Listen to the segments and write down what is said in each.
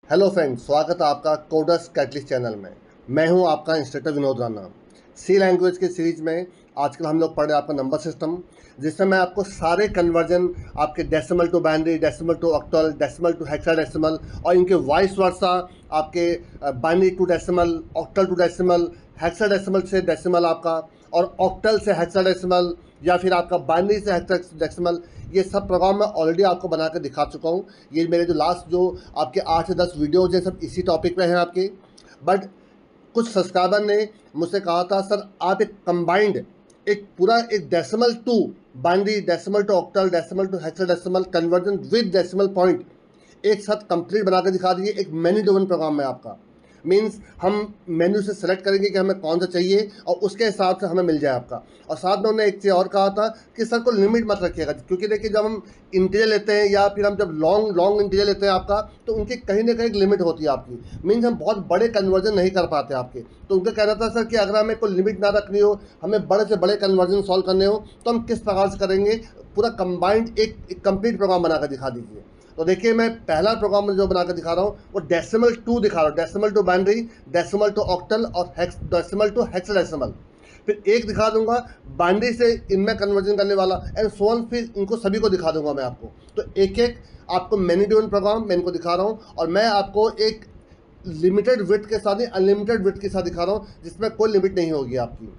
Hello friends, स्वागत है आपका कोडर्स कैटलिस्ट चैनल में। मैं हूं आपका इंस्ट्रक्टर विनोद राणा। सी लैंग्वेज के सीरीज में आजकल हम लोग पढ़ रहे हैं आपका नंबर सिस्टम, जिसमें मैं आपको सारे कन्वर्जन आपके decimal to binary, decimal to octal, decimal to hexadecimal और इनके वाइस वर्सा आपके binary to decimal, octal to decimal, hexadecimal से डेसिमल आपका और ऑक्टल से हेक्साडेसिमल या फिर आपका बाइनरी से हेक्साडेसिमल, ये सब प्रोग्राम मैं ऑलरेडी आपको बना कर दिखा चुका हूँ। ये मेरे जो लास्ट जो आपके 8 से 10 वीडियोज़ हैं सब इसी टॉपिक पे हैं आपके। बट कुछ सब्सक्राइबर ने मुझसे कहा था, सर आप एक कंबाइंड एक पूरा एक decimal to binary, decimal to octal, decimal to hexadecimal conversion with decimal point एक साथ कंप्लीट बना कर दिखा दीजिए। एक मेन्यू ड्रिवन प्रोग्राम है आपका। मीन्स हम मेन्यू से सेलेक्ट करेंगे कि हमें कौन सा चाहिए और उसके हिसाब से हमें मिल जाए आपका। और साथ में उन्होंने एक चीज़ और कहा था कि सर को लिमिट मत रखिएगा, क्योंकि देखिए जब हम इंटीजर लेते हैं या फिर हम जब लॉन्ग इंटीजर लेते हैं आपका, तो उनकी कहीं ना कहीं एक लिमिट होती है आपकी। मीन्स हम बहुत बड़े कन्वर्जन नहीं कर पाते आपके। तो उनका कहना था सर कि अगर हमें कोई लिमिट ना रखनी हो, हमें बड़े से बड़े कन्वर्जन सॉल्व करने हो, तो हम किस प्रकार से करेंगे। पूरा कंबाइंड एक कंप्लीट प्रोग्राम बनाकर दिखा दीजिए। तो देखिए मैं पहला प्रोग्राम जो बनाकर दिखा रहा हूँ वो डेसिमल टू दिखा रहा हूँ। Decimal to binary, decimal to octal और डेसिमल टू हेक्साडेसिमल। फिर एक दिखा दूंगा बाइनरी से इनमें कन्वर्जन करने वाला एंड सो ऑन। फिर इनको सभी को दिखा दूंगा मैं आपको। तो एक एक आपको मेनी ड्रिवन प्रोग्राम मैं इनको दिखा रहा हूँ और मैं आपको एक लिमिटेड विड्थ के साथ ही अनलिमिटेड विड्थ के साथ दिखा रहा हूँ, जिसमें कोई लिमिट नहीं होगी आपकी।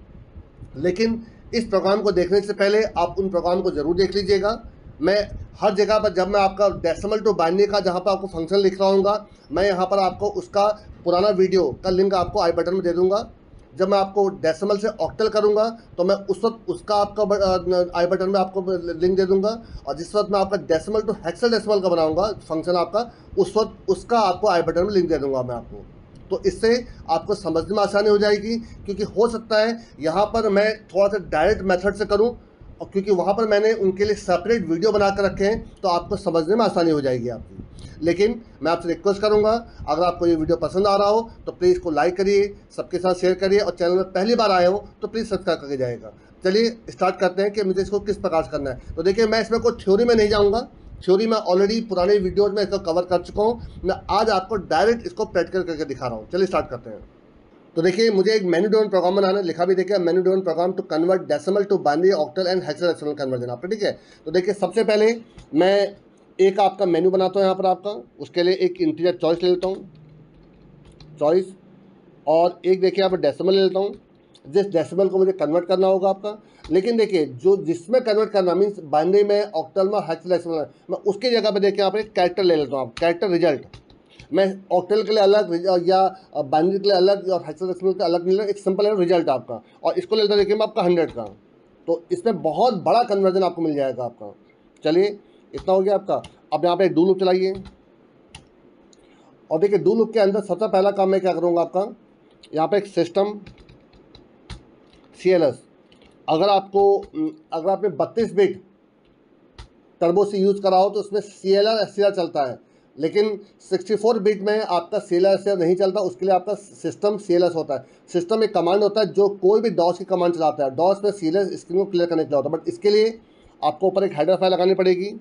लेकिन इस प्रोग्राम को देखने से पहले आप उन प्रोग्राम को ज़रूर देख लीजिएगा। मैं हर जगह पर जब मैं आपका डेसिमल टू बाइनरी का जहाँ पर आपको फंक्शन लिख रहा हूँ, मैं यहाँ पर आपको उसका पुराना वीडियो का लिंक आपको आई बटन में दे दूँगा। जब मैं आपको डेसिमल से ऑक्टल करूँगा तो मैं उस वक्त उसका आपका आई बटन में आपको लिंक दे दूँगा। और जिस वक्त मैं आपका डेसिमल टू हेक्साडेसिमल का बनाऊँगा फंक्शन आपका, उस वक्त उसका आपको आई बटन में लिंक दे दूँगा मैं आपको। तो इससे आपको समझने में आसानी हो जाएगी, क्योंकि हो सकता है यहाँ पर मैं थोड़ा सा डायरेक्ट मेथड से करूँ, और क्योंकि वहाँ पर मैंने उनके लिए सेपरेट वीडियो बना कर रखे हैं, तो आपको समझने में आसानी हो जाएगी आपकी। लेकिन मैं आपसे रिक्वेस्ट करूँगा, अगर आपको ये वीडियो पसंद आ रहा हो तो प्लीज़ इसको लाइक करिए, सबके साथ शेयर करिए और चैनल में पहली बार आए हो तो प्लीज़ सब्सक्राइब करके जाएगा। चलिए स्टार्ट करते हैं कि मुझे इसको किस प्रकार से करना है। तो देखिए मैं इसमें कोई थ्योरी में नहीं जाऊँगा। थ्योरी मैं ऑलरेडी पुराने वीडियोज़ में इसको कवर कर चुका हूँ। मैं आज आपको डायरेक्ट इसको प्रैक्टिकल करके दिखा रहा हूँ। चलिए स्टार्ट करते हैं। तो देखिए मुझे एक मेन्यू ड्रिवन प्रोग्राम बनाना है, लिखा भी देखिए menu driven program to convert decimal to binary, octal and hexadecimal conversion आपका, ठीक है। तो देखिए सबसे पहले मैं एक आपका मेन्यू बनाता हूँ यहाँ पर आपका। उसके लिए एक इंटीजर चॉइस ले लेता हूँ, चॉइस, और एक देखिए यहाँ पर डेसिमल ले लेता हूँ। जिस डेसिमल को मुझे कन्वर्ट करना होगा आपका, लेकिन देखिए जो जिसमें कन्वर्ट करना मीन्स बाइनरी में, ऑक्टल में, हेक्साडेसिमल में, मैं उसकी जगह पे देखिए यहाँ पर एक कैरेक्टर ले लेता हूँ, कैरेक्टर रिजल्ट। मैं ऑक्टल के लिए अलग या बाइनरी के लिए अलग और हेक्साडेसिमल के अलग नहीं लेना, एक सिंपल है रिजल्ट आपका। और इसको लेता देखिए मैं आपका 100 का। तो इसमें बहुत बड़ा कन्वर्जन आपको मिल जाएगा आपका। चलिए इतना हो गया आपका। अब यहाँ पे एक डू लूप चलाइए और देखिए डू लूप के अंदर सबसे पहला काम मैं क्या करूँगा आपका, यहाँ पे एक सिस्टम CLS। अगर आपने 32 बिट टर्बो से यूज़ करा हो तो उसमें CLR SCR चलता है, लेकिन 64 बिट में आपका CLR SCR नहीं चलता। उसके लिए आपका सिस्टम CLS होता है। सिस्टम एक कमांड होता है जो कोई भी डॉस की कमांड चलाता है। डॉस में CLS स्क्रीन को क्लियर करने के लिए होता है, बट इसके लिए आपको ऊपर एक हेडर फाइल लगानी पड़ेगी।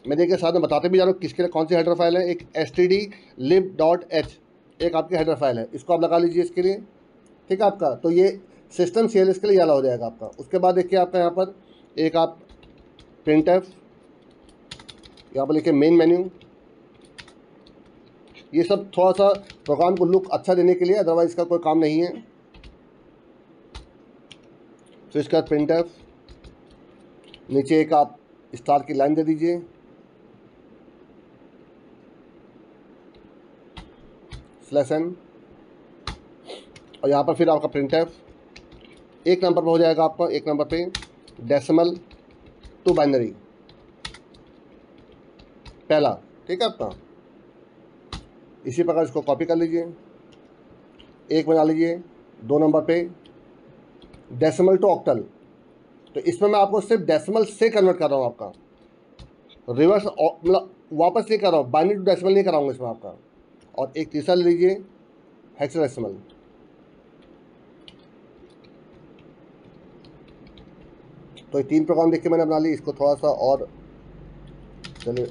मैं देखिए साथ में बताते भी जा रहा हूँ किसके लिए कौन सी हेडर फाइल है। एक stdlib.h एक आपकी हेडर फाइल है, इसको आप लगा लीजिए इसके लिए, ठीक है आपका। तो ये सिस्टम CLS के लिए वाला हो जाएगा आपका। उसके बाद देखिए आपका यहाँ पर एक आप printf, यहाँ पर लिखिए मेन मेन्यू। ये सब थोड़ा सा प्रोग्राम को लुक अच्छा देने के लिए, अदरवाइज इसका कोई काम नहीं है। फिर इसका printf, नीचे एक आप स्टार की लाइन दे दीजिए, /n, और यहाँ पर फिर आपका printf एक नंबर पर हो जाएगा आपका, एक नंबर पे डेसिमल टू बाइनरी पहला, ठीक है आपका। इसी प्रकार इसको कॉपी कर लीजिए, एक बना लीजिए 2 नंबर पे डेसिमल टू ऑक्टल। तो इसमें मैं आपको सिर्फ डेसिमल से कन्वर्ट कर रहा हूँ आपका, रिवर्स मतलब वापस नहीं कर रहा हूँ, बाइनरी टू डेसिमल नहीं कराऊंगा इसमें आपका। और एक तीसरा ले लीजिए हेक्साडेसिमल। तो ये 3 प्रोग्राम देख के मैंने बना ली। इसको थोड़ा सा और चलिए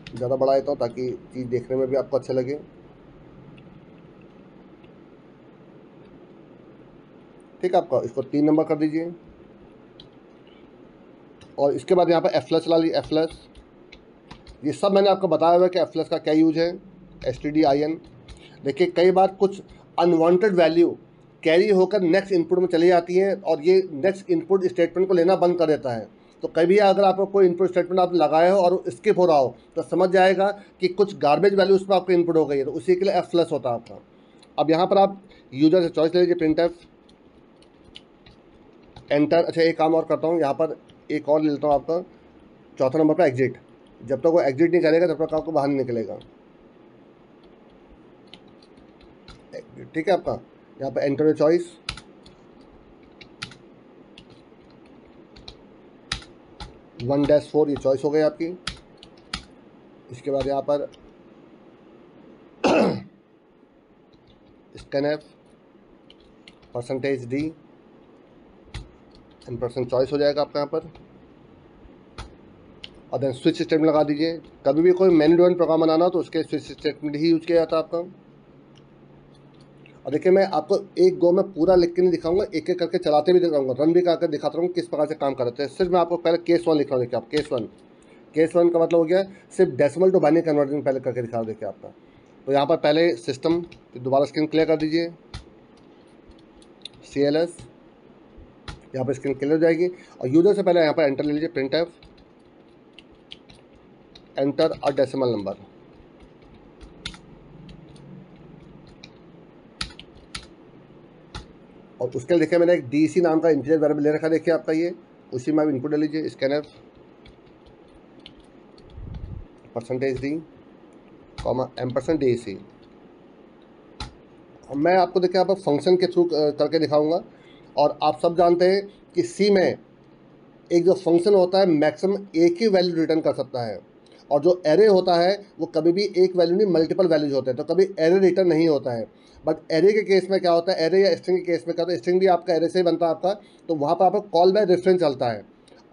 ज़्यादा बढ़ा देता हूँ ताकि चीज़ देखने में भी आपको अच्छा लगे। ठीक है आपका, इसको 3 नंबर कर दीजिए। और इसके बाद यहाँ पर एफ चला लीजिए, एफ। ये सब मैंने आपको बताया हुआ है कि एफ का क्या यूज है, stdin। देखिए कई बार कुछ अनवांटेड वैल्यू कैरी होकर नेक्स्ट इनपुट में चली जाती हैं और ये नेक्स्ट इनपुट स्टेटमेंट को लेना बंद कर देता है। तो कभी अगर आपको कोई इनपुट स्टेटमेंट आप लगाए हो और स्किप हो रहा हो तो समझ जाएगा कि कुछ गार्बेज वैल्यू उसमें आपको इनपुट हो गई है, तो उसी के लिए एफ होता है आपका। अब यहाँ पर आप यूजर से चॉइस ले लीजिए, प्रिंट एफ एंटर। अच्छा एक काम और करता हूँ, यहाँ पर एक और ले लेता हूँ आपका, चौथा नंबर पर एग्जिट। जब तक वो एग्जिट नहीं करेगा तब तक आपको बाहर नहीं निकलेगा, ठीक है आपका। यहाँ पर एंटर चॉइस, 1-4 ये चॉइस हो गई आपकी। इसके बाद यहाँ पर स्कैन एफ %d % चॉइस हो जाएगा आपका यहाँ पर। और देन स्विच स्टेटमेंट लगा दीजिए। कभी भी कोई मैन्यू ड्रिवन प्रोग्राम बनाना हो तो उसके स्विच स्टेटमेंट ही यूज किया जाता है आपका। और देखिए मैं आपको एक गो में पूरा लिख के नहीं दिखाऊंगा, एक एक करके चलाते भी दिखाऊंगा, रन भी करके दिखाता रहूँगा किस प्रकार से काम करते हैं। सिर्फ मैं आपको पहले केस 1 लिख रहा हूँ। देखिए आप केस वन का मतलब हो गया सिर्फ डेसिमल टू बाइनरी कन्वर्जन पहले करके दिखा रहा हूँ। देखिए आपका तो यहाँ पर पहले सिस्टम, दोबारा स्क्रीन क्लियर कर दीजिए, CLS, यहाँ पर स्क्रीन क्लियर हो जाएगी। और यूजर से पहले यहाँ पर एंटर ले लीजिए, print F enter a decimal number. और उसके लिए देखिए मैंने एक DC नाम का इंटीजर वेरिएबल ले रखा है। देखिए आपका ये उसी में आप इनपुट ले लीजिए, स्कैन एफ %d, %DAC। और मैं आपको देखिए यहाँ पर फंक्शन के थ्रू करके दिखाऊंगा। और आप सब जानते हैं कि C में एक जो फंक्शन होता है मैक्सिमम एक ही वैल्यू रिटर्न कर सकता है, और जो एरे होता है वो कभी भी एक वैल्यू नहीं मल्टीपल वैल्यूज होते हैं, तो कभी एरे रिटर्न नहीं होता है। बट एरे के केस में क्या होता है, एरे या स्ट्रिंग के केस में क्या होता है, स्ट्रिंग भी आपका एरे से ही बनता है आपका, तो वहाँ पर आपका कॉल बाय रेफरेंस चलता है।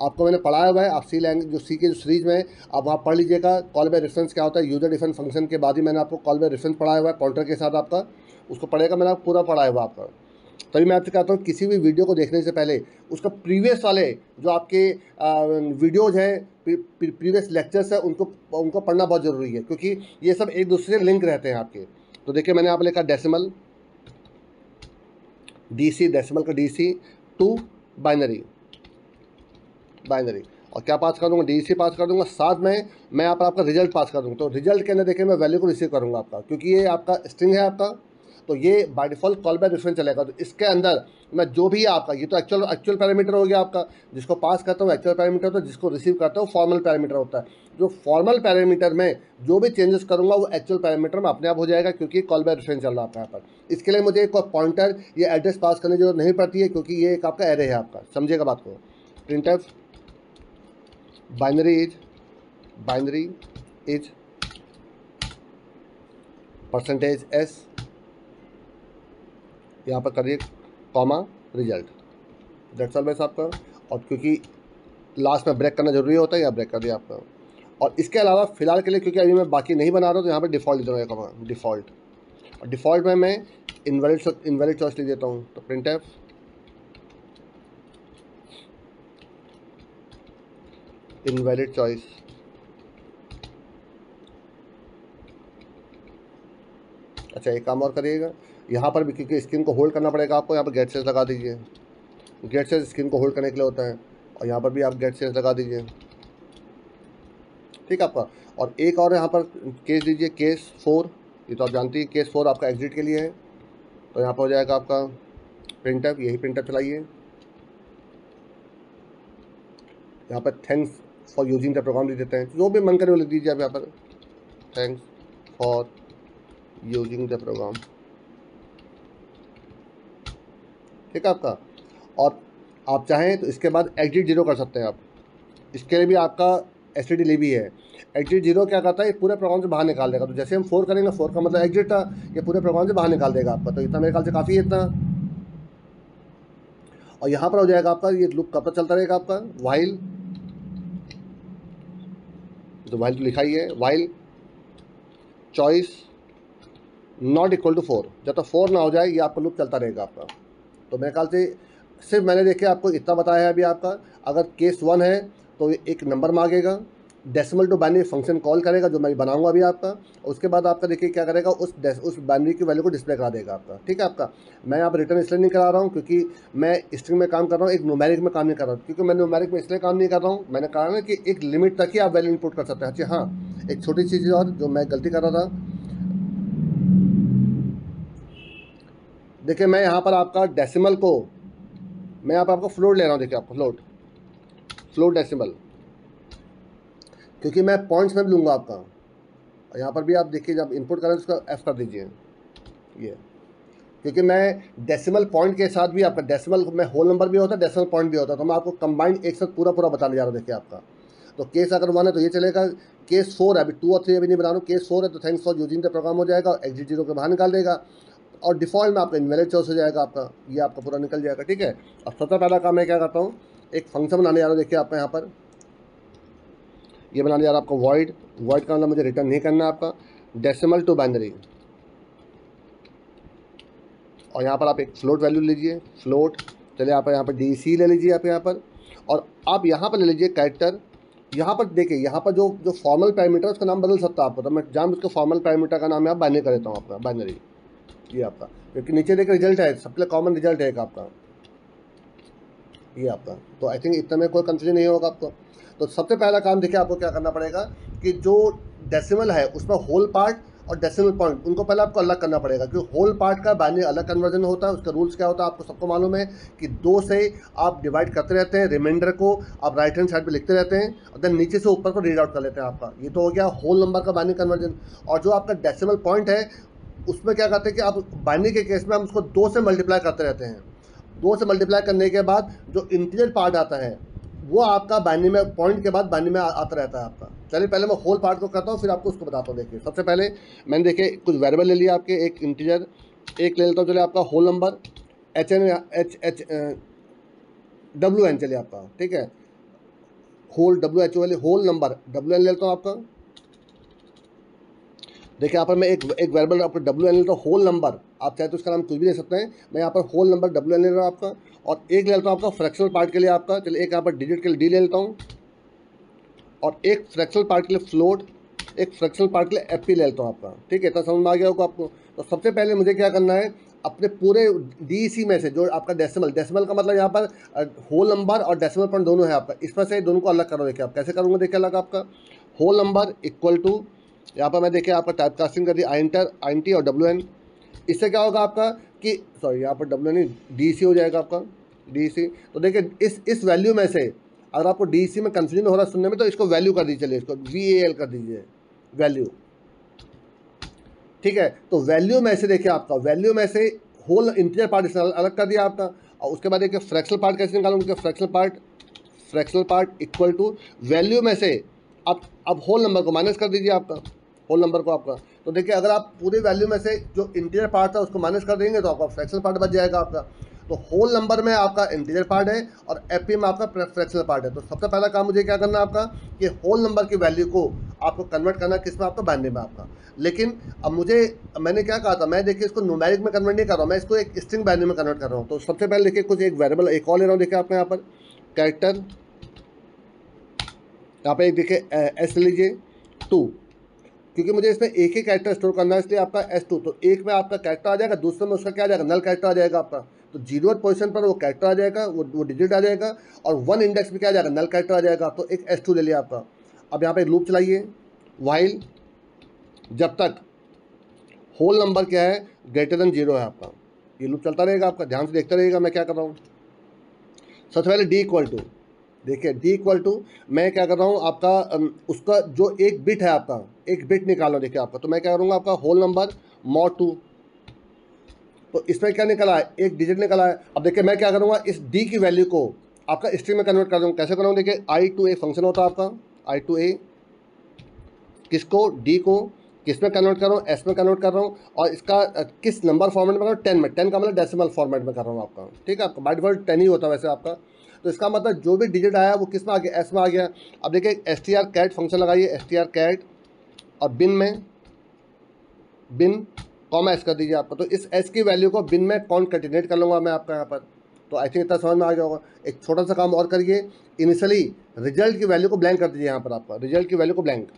आपको मैंने पढ़ाया हुआ है, आप सी लैंग्वेज जो सी के जो सीरीज में आप वहाँ पढ़ लीजिएगा कॉल बाय रेफरेंस क्या होता है। यूजर डिफाइन फंक्शन के बाद ही मैंने आपको कॉल बाय रेफरेंस पढ़ाया हुआ है, पॉइंटर के साथ आपका उसको पढ़ेगा, मैंने आपको पूरा पढ़ाया हुआ आपका। तभी मैं आपसे कहता हूँ किसी भी वीडियो को देखने से पहले उसका प्रीवियस वाले जो आपके वीडियोज़ हैं, प्रीवियस लेक्चर्स हैं, उनको पढ़ना बहुत ज़रूरी है, क्योंकि ये सब एक दूसरे से लिंक रहते हैं आपके। तो देखिए मैंने यहाँ पर लिखा डेसिमल DC, डेसिमल का DC टू बाइनरी, और क्या पास कर दूंगा, DC पास कर दूंगा। साथ में मैं यहाँ पर आपका रिजल्ट पास कर दूंगा। तो रिजल्ट के अंदर देखिए मैं वैल्यू को रिसीव करूँगा आपका, क्योंकि ये आपका स्ट्रिंग है आपका, तो ये by default call by reference चलेगा। तो इसके अंदर मैं जो भी आपका, ये तो एक्चुअल पैरामीटर हो गया आपका, जिसको पास करता हूँ एक्चुअल पैरामीटर होता है, जिसको रिसीव करता हूँ फॉर्मल पैरामीटर होता है। जो फॉर्मल पैरामीटर में जो भी चेंजेस करूँगा वो एक्चुअल पैरामीटर में अपने आप हो जाएगा, क्योंकि कॉल बाय रेफरेंस चल रहा है यहाँ पर। इसके लिए मुझे कोई पॉइंटर या एड्रेस पास करने की जरूरत नहीं पड़ती है, क्योंकि ये एक आपका एरे है आपका। समझिएगा बात को। Print F binary is %s, यहाँ पर करिए comma result, that's all base आपका। और क्योंकि लास्ट में ब्रेक करना जरूरी होता है, यहाँ ब्रेक कर दिया आपका। और इसके अलावा फिलहाल के लिए क्योंकि अभी मैं बाकी नहीं बना रहा हूँ, तो यहाँ पर डिफ़ॉल्ट दे दूँगा, डिफ़ॉल्ट। और डिफ़ॉल्ट में मैं इनवैलिड चॉइस ले देता हूँ। तो प्रिंट एफ इनवैलिड चॉइस, अच्छा एक काम और करिएगा, यहाँ पर भी क्योंकि स्क्रीन को होल्ड करना पड़ेगा आपको, यहाँ पर गेट सेल्स लगा दीजिए। गेट सेल्स स्क्रीन को होल्ड करने के लिए होता है, और यहाँ पर भी आप गेट सेल्स लगा दीजिए, ठीक है आपका। और एक और यहाँ पर केस दीजिए, केस 4, ये तो आप जानती हैं केस 4 आपका एग्जिट के लिए है। तो यहाँ पर हो जाएगा आपका प्रिंट एफ, यही प्रिंट एफ चलाइए। यहाँ पर thanks for using the program लिख देते हैं, जो भी मन करे वो लिख दीजिए आप यहाँ पर, thanks for using the program, ठीक है आपका। और आप चाहें तो इसके बाद एग्जिट 0 कर सकते हैं आप, इसके लिए भी आपका std भी है। एग्जिट 0 क्या करता है, ये पूरे प्रोग्राम से बाहर निकाल देगा। तो जैसे हम 4 करेंगे, 4 का मतलब एग्जिट था, ये पूरे प्रोग्राम से बाहर निकाल देगा आपका। तो इतना मेरे ख्याल से काफ़ी है इतना। और यहाँ पर हो जाएगा आपका, ये लूप कब तक चलता रहेगा आपका, वाइल, तो वाइल तो लिखा ही है, while choice not equal to 4, जब तक 4 ना हो जाए ये आपका लूप चलता रहेगा आपका, तो मेरे ख्याल से सिर्फ मैंने देखिए आपको इतना बताया है अभी। आपका अगर केस 1 है तो एक नंबर मांगेगा, decimal to binary function call करेगा जो मैं बनाऊंगा अभी आपका। उसके बाद आपका देखिए क्या करेगा, उस बाइनरी की वैल्यू को डिस्प्ले करा देगा आपका। ठीक है आपका, मैं यहाँ पर रिटर्न इसलिए नहीं करा रहा हूँ क्योंकि मैं स्ट्रिंग में काम कर रहा हूँ, एक न्यूमेरिक में काम नहीं कर रहा हूँ। क्योंकि मैं न्यूमेरिक में इसलिए काम नहीं कर रहा हूँ, मैंने कहा ना कि एक लिमिट तक ही आप वैल्यू इनपुट कर सकते हैं। अच्छा हाँ, एक छोटी चीज़ और जो मैं गलती कर रहा था, देखिए मैं यहाँ पर आपका डेसिमल को, मैं यहाँ पर आपको फ्लोट ले रहा हूँ। देखिए आपको फ्लोट डेसिमल, क्योंकि मैं पॉइंट्स में भी लूँगा आपका। और यहाँ पर भी आप देखिए जब इनपुट करें तो उसका एफ कर दीजिए ये, क्योंकि मैं डेसिमल पॉइंट के साथ भी आपका डेसिमल में होल नंबर भी होता है, डेसिमल पॉइंट भी होता है, तो मैं आपको कंबाइंड एक साथ पूरा बताने जा रहा हूँ। देखिए आपका तो केस अगर 1 है तो ये चलेगा, केस 4 है, अभी 2 और 3 अभी नहीं बना रहा हूँ, केस 4 है तो thanks for using the program हो जाएगा, एग्जिट 0 के बाहर निकाल देगा और डिफ़ॉल्ट में आपका इनवैलिड चॉइस हो जाएगा आपका, ये आपका पूरा निकल जाएगा। ठीक है, अब सबसे पहला काम मैं क्या करता हूँ, एक फंक्शन बनाने जा रहा हूँ। देखिए आपका यहाँ पर ये बनाने जा रहा है आपका वॉइड का मतलब मुझे रिटर्न नहीं करना है आपका, डेसिमल टू बाइनरी। और यहाँ पर आप एक फ्लोट वैल्यू लीजिए, फ्लोट, चलिए आप यहाँ पर DC ले लीजिए आप यहाँ पर, और आप यहाँ पर ले लीजिए कैरेक्टर। यहाँ पर देखिए, यहाँ पर जो फॉर्मल पैरामीटर है उसका नाम बदल सकता है आपको, तो मैं जान उसके फॉर्मल पैरामीटर का नाम यहाँ बाइनरी कर देता हूँ आपका, बाइनरी ये आपका, क्योंकि नीचे देखिए रिजल्ट है, सबसे कॉमन रिजल्ट है एक आपका ये आपका। तो आई थिंक इतना में कोई कंफ्यूजन नहीं होगा आपको। तो सबसे पहला काम देखिए आपको क्या करना पड़ेगा कि जो डेसिमल है उसमें होल पार्ट और डेसिमल पॉइंट, उनको पहले आपको अलग करना पड़ेगा, क्योंकि होल पार्ट का बाइनरी अलग कन्वर्जन होता है। उसका रूल्स क्या होता है आपको सबको मालूम है कि 2 से आप डिवाइड करते रहते हैं, रिमाइंडर को आप राइट हैंड साइड पे लिखते रहते हैं और देन नीचे से ऊपर को रीड आउट कर लेते हैं आपका। ये तो हो गया होल नंबर का बाइनरी कन्वर्जन। और जो आपका डेसिमल पॉइंट है उसमें क्या करते हैं कि आप बाइनरी के केस में हम उसको 2 से मल्टीप्लाई करते रहते हैं। 2 से मल्टीप्लाई करने के बाद जो इंटीजर पार्ट आता है वो आपका बाइनरी में, पॉइंट के बाद बाइनरी में आता रहता है आपका। चलिए पहले मैं होल पार्ट को करता हूँ, फिर आपको उसको बताता हूँ। देखिए सबसे पहले मैंने देखिए कुछ वेरिएबल ले लिया आपके, एक इंटीजर एक ले लेता हूँ, चलिए आपका होल नंबर WN, चलिए आपका ठीक है, whole WHOL whole number WN ले लेता हूँ आपका। देखिए यहाँ पर मैं एक वेरिएबल आपको WN लेता हूँ, होल नंबर, आप चाहे तो उसका नाम कुछ भी ले सकते हैं। मैं यहाँ पर होल नंबर WN ले रहा हूँ आपका, और एक ले लेता हूँ आपका फ्रैक्शनल पार्ट के लिए आपका, चलिए एक यहाँ पर डिजिट के लिए D ले लेता हूँ, और एक फ्रैक्शनल पार्ट के लिए फ्लोट, एक फ्रैक्शनल पार्ट के लिए FP ले लेता हूँ आपका। ठीक है, इतना समझ में आ गया होगा आपको। तो सबसे पहले मुझे क्या करना है, अपने पूरे DEC में से जो आपका डेसिमल का मतलब यहाँ पर होल नंबर और डेसिमल पॉइंट दोनों है आपका, इसमें से दोनों को अलग करो। देखिए आप कैसे करूँगा, देखिए अलग आपका होल नंबर इक्वल टू, यहाँ पर मैं देखिए आपका टाइप कास्टिंग कर दी INT और WN। इससे क्या होगा आपका कि सॉरी यहाँ पर WN नहीं DEC हो जाएगा आपका, DEC। तो देखिए इस वैल्यू में से अगर आपको DEC में कंफ्यूजन हो रहा है सुनने में, तो इसको वैल्यू कर दीजिए, चलिए इसको VAL कर दीजिए, वैल्यू। ठीक है, तो वैल्यू में से देखिए आपका, वैल्यू में से होल इंटीजर पार्ट इसने अलग कर दिया आपका। और उसके बाद देखिए फ्रैक्शनल पार्ट कैसे निकालूंगा, fractional part equal to value में से अब होल नंबर को माइनस कर दीजिए आपका, होल नंबर को आपका। तो देखिए अगर आप पूरे वैल्यू में से जो इंटीजर पार्ट था उसको माइनस कर देंगे तो आपका फ्रैक्शनल पार्ट बच जाएगा आपका। तो होल नंबर में आपका इंटीजर पार्ट है और FP में आपका फ्रैक्शनल पार्ट है। तो सबसे पहला काम मुझे क्या करना है आपका कि होल नंबर की वैल्यू को आपको कन्वर्ट करना है, किस में, आपका बाइनरी में आपका। लेकिन अब मैंने क्या कहा था, मैं देखिए इसको न्यूमेरिक में कन्वर्ट नहीं कर रहा हूँ, मैं इसको एक स्ट्रिंग बाइनरी में कन्वर्ट कर रहा हूँ। तो सबसे पहले देखिए कुछ एक वेरिएबल एक और ले रहा हूँ, देखिए आपका यहाँ पर कैरेक्टर, यहाँ पर एक देखिए S लीजिए 2, क्योंकि मुझे इसमें एक ही कैरेक्टर स्टोर करना है, इसलिए आपका S2। तो एक में आपका कैरेक्टर आ जाएगा, दूसरे में उसका क्या आ जाएगा, नल कैरेक्टर आ जाएगा आपका। तो 0th पोजीशन पर वो कैरेक्टर आ जाएगा, वो डिजिट आ जाएगा, और 1 इंडेक्स में क्या आ जाएगा, नल कैरेक्टर आ जाएगा। तो एक S2 ले लिया आपका। अब यहाँ पे लूप चलाइए, वाइल जब तक होल नंबर क्या है ग्रेटर देन 0 है आपका, ये लूप चलता रहेगा आपका, ध्यान से देखते रहेगा मैं क्या कर रहा हूँ। सबसे पहले D इक्वल टू, देखिए D इक्वल टू मैं क्या कर रहा हूँ आपका, उसका जो एक बिट है आपका, एक बिट निकालो देखिए आपका। तो मैं क्या करूँगा आपका होल नंबर mod 2, तो इसमें क्या निकला है, एक डिजिट निकला है। अब देखिए मैं क्या करूँगा, इस D की वैल्यू को आपका स्ट्रिंग में कन्वर्ट कर दूँगा। कैसे करूँगा, देखिए I2A फंक्शन होता है आपका, I2A किसको, D को किस में कन्वर्ट कर रहा हूँ, S में कन्वर्ट कर रहा हूँ, और इसका किस नंबर फॉर्मेट में कर रहा हूँ, 10 में, 10 का मतलब डेसिमल फॉर्मेट में कर रहा हूँ आपका। ठीक है, आपका बाय डिफॉल्ट 10 ही होता है वैसे आपका। तो इसका मतलब जो भी डिजिट आया वो किस में आ गया, S में आ गया। अब देखिए strcat फंक्शन लगाइए, strcat, और बिन कॉमा एस कर दीजिए आपका। तो इस एस की वैल्यू को बिन में कॉन्कैटिनेट कर लूँगा मैं आपका यहाँ पर। तो आई थिंक इतना समझ में आ गया होगा। एक छोटा सा काम और करिए, इनिशियली रिजल्ट की वैल्यू को ब्लैंक कर दीजिए यहाँ पर आपका, रिजल्ट की वैल्यू को ब्लैंक।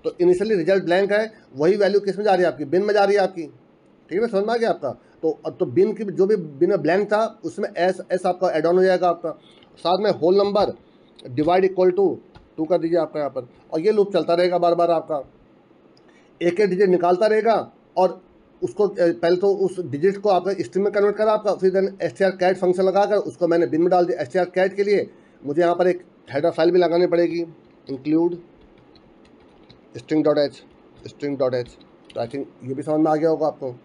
तो इनिशियली रिजल्ट ब्लैंक है, वही वैल्यू किस में जा रही है आपकी, बिन में जा रही है आपकी। ठीक है, समझ में आ गया आपका। तो बिन की जो भी बिन में ब्लैंक था उसमें एस आपका एड ऑन हो जाएगा आपका। साथ में whole number divide equal to 2 कर दीजिए आपका यहाँ पर। और ये लूप चलता रहेगा बार बार आपका, एक एक डिजिट निकालता रहेगा और उसको पहले तो उस डिजिट को आपने स्ट्रिंग में कन्वर्ट करा आपका, फिर देन str_cat फंक्शन लगाकर उसको मैंने बिन में डाल दिया। str_cat के लिए मुझे यहाँ पर एक हेडर फाइल भी लगानी पड़ेगी, इंक्लूड string.h। तो आई थिंक ये भी समझ में आ गया होगा आपको।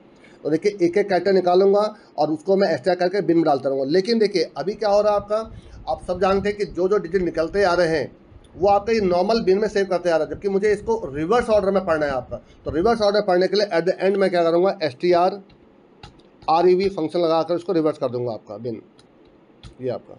तो देखिए एक एक कैरेक्टर निकालूंगा और उसको मैं str करके बिन में डालता रहूँगा। लेकिन देखिए अभी क्या हो रहा है आपका, आप सब जानते हैं कि जो जो डिजिट निकलते आ रहे हैं वो आपका ये नॉर्मल बिन में सेव करते आ रहा है, जबकि मुझे इसको रिवर्स ऑर्डर में पढ़ना है आपका। तो रिवर्स ऑर्डर पढ़ने के लिए एट द एंड मैं क्या करूँगा, strrev फंक्शन लगाकर उसको रिवर्स कर दूंगा आपका बिन, ये आपका।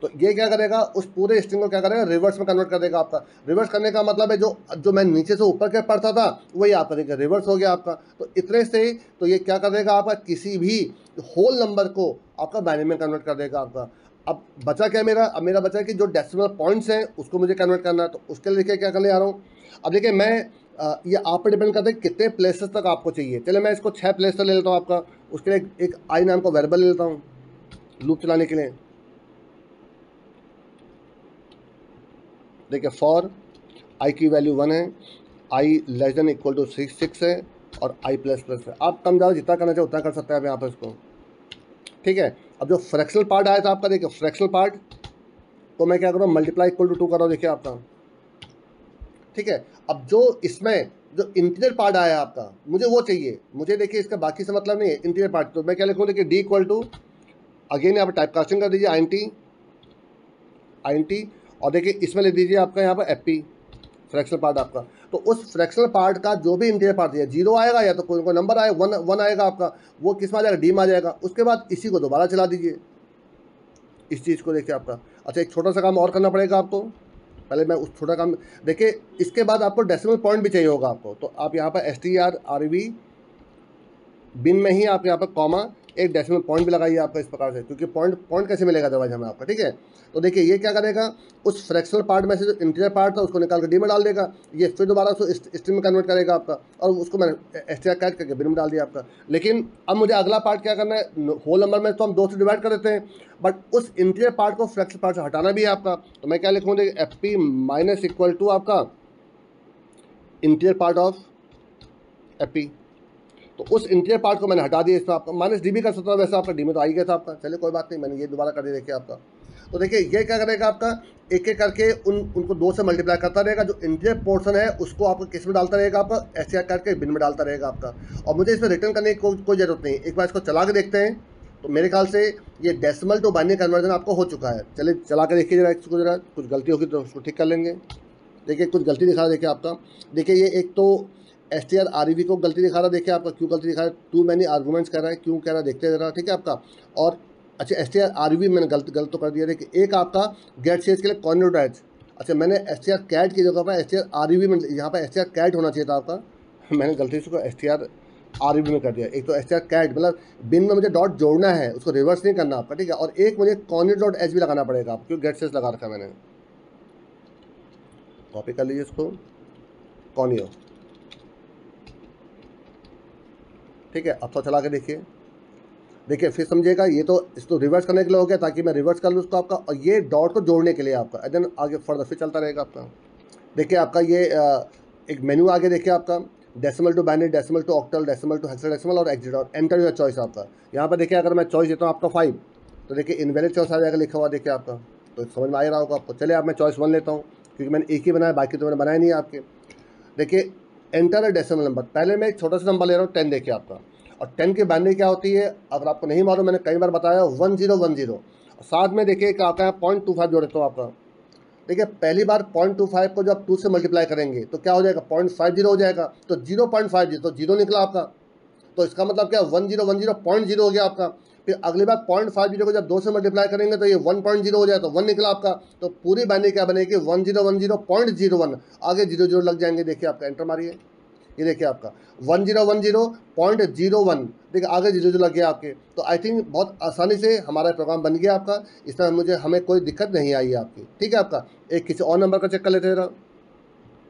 तो ये क्या करेगा, उस पूरे स्ट्रिंग को क्या करेगा, रिवर्स में कन्वर्ट कर देगा आपका। रिवर्स करने का मतलब है जो मैं नीचे से ऊपर के पढ़ता था वही आपका देखिए रिवर्स हो गया आपका। तो इतने से तो ये क्या कर देगा आपका, किसी भी होल नंबर को आपका बाइनरी में कन्वर्ट कर देगा आपका। अब बचा क्या मेरा, अब मेरा बचा है कि जो डेसिमल पॉइंट्स हैं उसको मुझे कन्वर्ट करना है। तो उसके लिए देखिए क्या करने आ रहा हूँ। अब देखिए मैं ये आप पर डिपेंड करता है कितने प्लेसेस तक आपको चाहिए। चलिए मैं इसको 6 प्लेस तक ले लेता हूँ आपका। उसके लिए एक आई नाम का वेरिएबल ले लेता हूँ लूप चलाने के लिए। देखिए फॉर आई की वैल्यू 1 है, आई लेस देन इक्वल टू 6 है और आई प्लस प्लस है। आप कम ज़्यादा जितना करना चाहिए उतना कर सकते हैं आप यहाँ पर इसको। ठीक है, अब जो फ्रैक्शनल पार्ट आया था आपका, देखिए फ्रैक्शनल पार्ट तो मैं क्या करूँ, मल्टीप्लाई इक्वल टू 2 कर रहा हूँ देखिए आपका। ठीक है, अब जो इसमें जो इंटीरियर पार्ट आया आपका मुझे वो चाहिए, मुझे देखिए इसका बाकी से मतलब नहीं है, इंटीरियर पार्ट। तो मैं क्या लिखूँ, देखिए डी इक्वल टू अगेन यहाँ पर टाइप कास्टिंग कर दीजिए INT और देखिए इसमें ले दीजिए आपका यहाँ पर FP फ्रैक्शनल पार्ट आपका। तो उस फ्रैक्शनल पार्ट का जो भी इंटीरियर पार्ट है 0 आएगा या तो कोई नंबर आए 1 आएगा आपका, वो किस में आ जाएगा, डी में आ जाएगा। उसके बाद इसी को दोबारा चला दीजिए इस चीज़ को देखिए आपका। अच्छा एक छोटा सा काम और करना पड़ेगा आपको, पहले मैं उस छोटा काम देखिए। इसके बाद आपको डेसिमल पॉइंट भी चाहिए होगा आपको। तो आप यहाँ पर strrev बिन में ही आप यहाँ पर कॉमा एक डेसिमल पॉइंट भी लगाइए आपका इस प्रकार से, क्योंकि पॉइंट कैसे मिलेगा अदरवाइज हमें आपका। ठीक है, तो देखिए ये क्या करेगा, उस फ्रैक्शनल पार्ट में से जो इंटीरियर पार्ट था उसको निकाल कर डी में डाल देगा। ये फिर दोबारा उसको स्ट्रिंग में कन्वर्ट करेगा आपका और उसको मैंने str_cat करके बिन में डाल दिया आपका। लेकिन अब मुझे अगला पार्ट क्या करना है, होल नंबर में तो हम 2 से डिवाइड कर देते हैं, बट उस इंटीरियर पार्ट को फ्रैक्शनल पार्ट से हटाना भी है आपका। तो मैं क्या लिखूँगा, देखिए FP माइनस इक्वल टू आपका इंटीरियर पार्ट ऑफ FP। तो उस इंटीरियर पार्ट को मैंने हटा दिया, इसमें आपका माइनस डी भी कर सकता था, वैसे आपका डी में तो आ ही गया था आपका। चलिए कोई बात नहीं, मैंने ये दोबारा कर दिया देखिए आपका। तो देखिए ये क्या करेगा आपका, एक एक करके उनको 2 से मल्टीप्लाई करता रहेगा। जो इंटीरियर पोर्शन है उसको आपको किस में डालता रहेगा, आपका str के बिन में डालता रहेगा आपका। और मुझे इसमें रिटर्न करने की कोई ज़रूरत नहीं। एक बार इसको चला के देखते हैं, तो मेरे ख्याल से ये डेसिमल टू बाइनरी कन्वर्जन आपको हो चुका है। चलिए चला के देखिए जरा इसको, जरा कुछ गलती होगी तो उसको ठीक कर लेंगे। देखिए कुछ गलती दिखा रहा है देखिए आपका। देखिए ये एक तो strrev को गलती दिखा रहा है, देखिए आपका क्यों गलती दिखा रहा है, टू मैनी आर्गूमेंट्स कर रहा है, क्यों कह रहा है देखते जरा। ठीक है आपका, और अच्छा strrev मैंने गलत तो कर दिया। देखिए एक आपका गेट चेज के लिए कॉर्नर। अच्छा मैंने strcat की जगह पर strrev में, यहाँ पर strcat होना चाहिए था आपका, मैंने गलती से उसको strrev में कर दिया। एक तो strcat मतलब बिन में मुझे डॉट जोड़ना है, उसको रिवर्स नहीं करना आपका। ठीक है, और एक मुझे corner.h भी लगाना पड़ेगा आपको, क्योंकि गेट चेज लगा रखा है मैंने। कॉपी कर लीजिए इसको, कॉर्नियो। ठीक है, अब तो चला के देखिए फिर समझिएगा। ये तो इसको रिवर्स करने के लिए हो गया, ताकि मैं रिवर्स कर लूँ उसको आपका, और ये डॉट को जोड़ने के लिए आपका। देन आगे फर्दर फिर चलता रहेगा आपका। देखिए आपका ये एक मेन्यू आगे देखिए आपका, decimal to binary, decimal to octal, decimal to hexadecimal और एग्जिट, और एंटर योर चॉइस आपका। यहाँ पर देखिए अगर मैं चॉइस देता हूँ आपका 5, तो देखिए इनवैलिड चॉइस आ जाएगा लिखा हुआ देखिए आपका। तो समझ में आ रहा होगा आपको। चलिए अब मैं चॉइस 1 लेता हूँ, क्योंकि मैंने एक ही बनाया, बाकी तो मैंने बनाया नहीं है आपके। देखिए एंटर अ डेसिमल नंबर, पहले मैं एक छोटा सा नंबर ले रहा हूँ 10 देखिए आपका। और 10 की बाइनरी क्या होती है, अगर आपको नहीं मालूम, मैंने कई बार बताया 1010। और साथ में देखिए क्या आता है 0.25 जोड़ देता हूँ आपका। देखिए पहली बार 0.25 को जब 2 से मल्टीप्लाई करेंगे तो क्या हो जाएगा, 0.50 हो जाएगा। तो 0.50 तो 0 निकला आपका। तो इसका मतलब क्या, 1010.0 हो गया आपका। फिर अगली बार 0.50 को जब 2 से मल्टीप्लाई करेंगे तो ये 1.0 हो जाए, तो 1 निकला आपका। तो पूरी बाइनरी क्या बनेगी, 1010.01, आगे 0 0 लग जाएंगे देखिए आपका। एंटर मारिए, ये देखिए आपका 1010.01, देखिए आगे 0 लग गया आपके। तो आई थिंक बहुत आसानी से हमारा प्रोग्राम बन गया आपका, इसमें हमें कोई दिक्कत नहीं आई आपकी, ठीक है आपका। एक किसी और नंबर का चेक कर लेते हैं,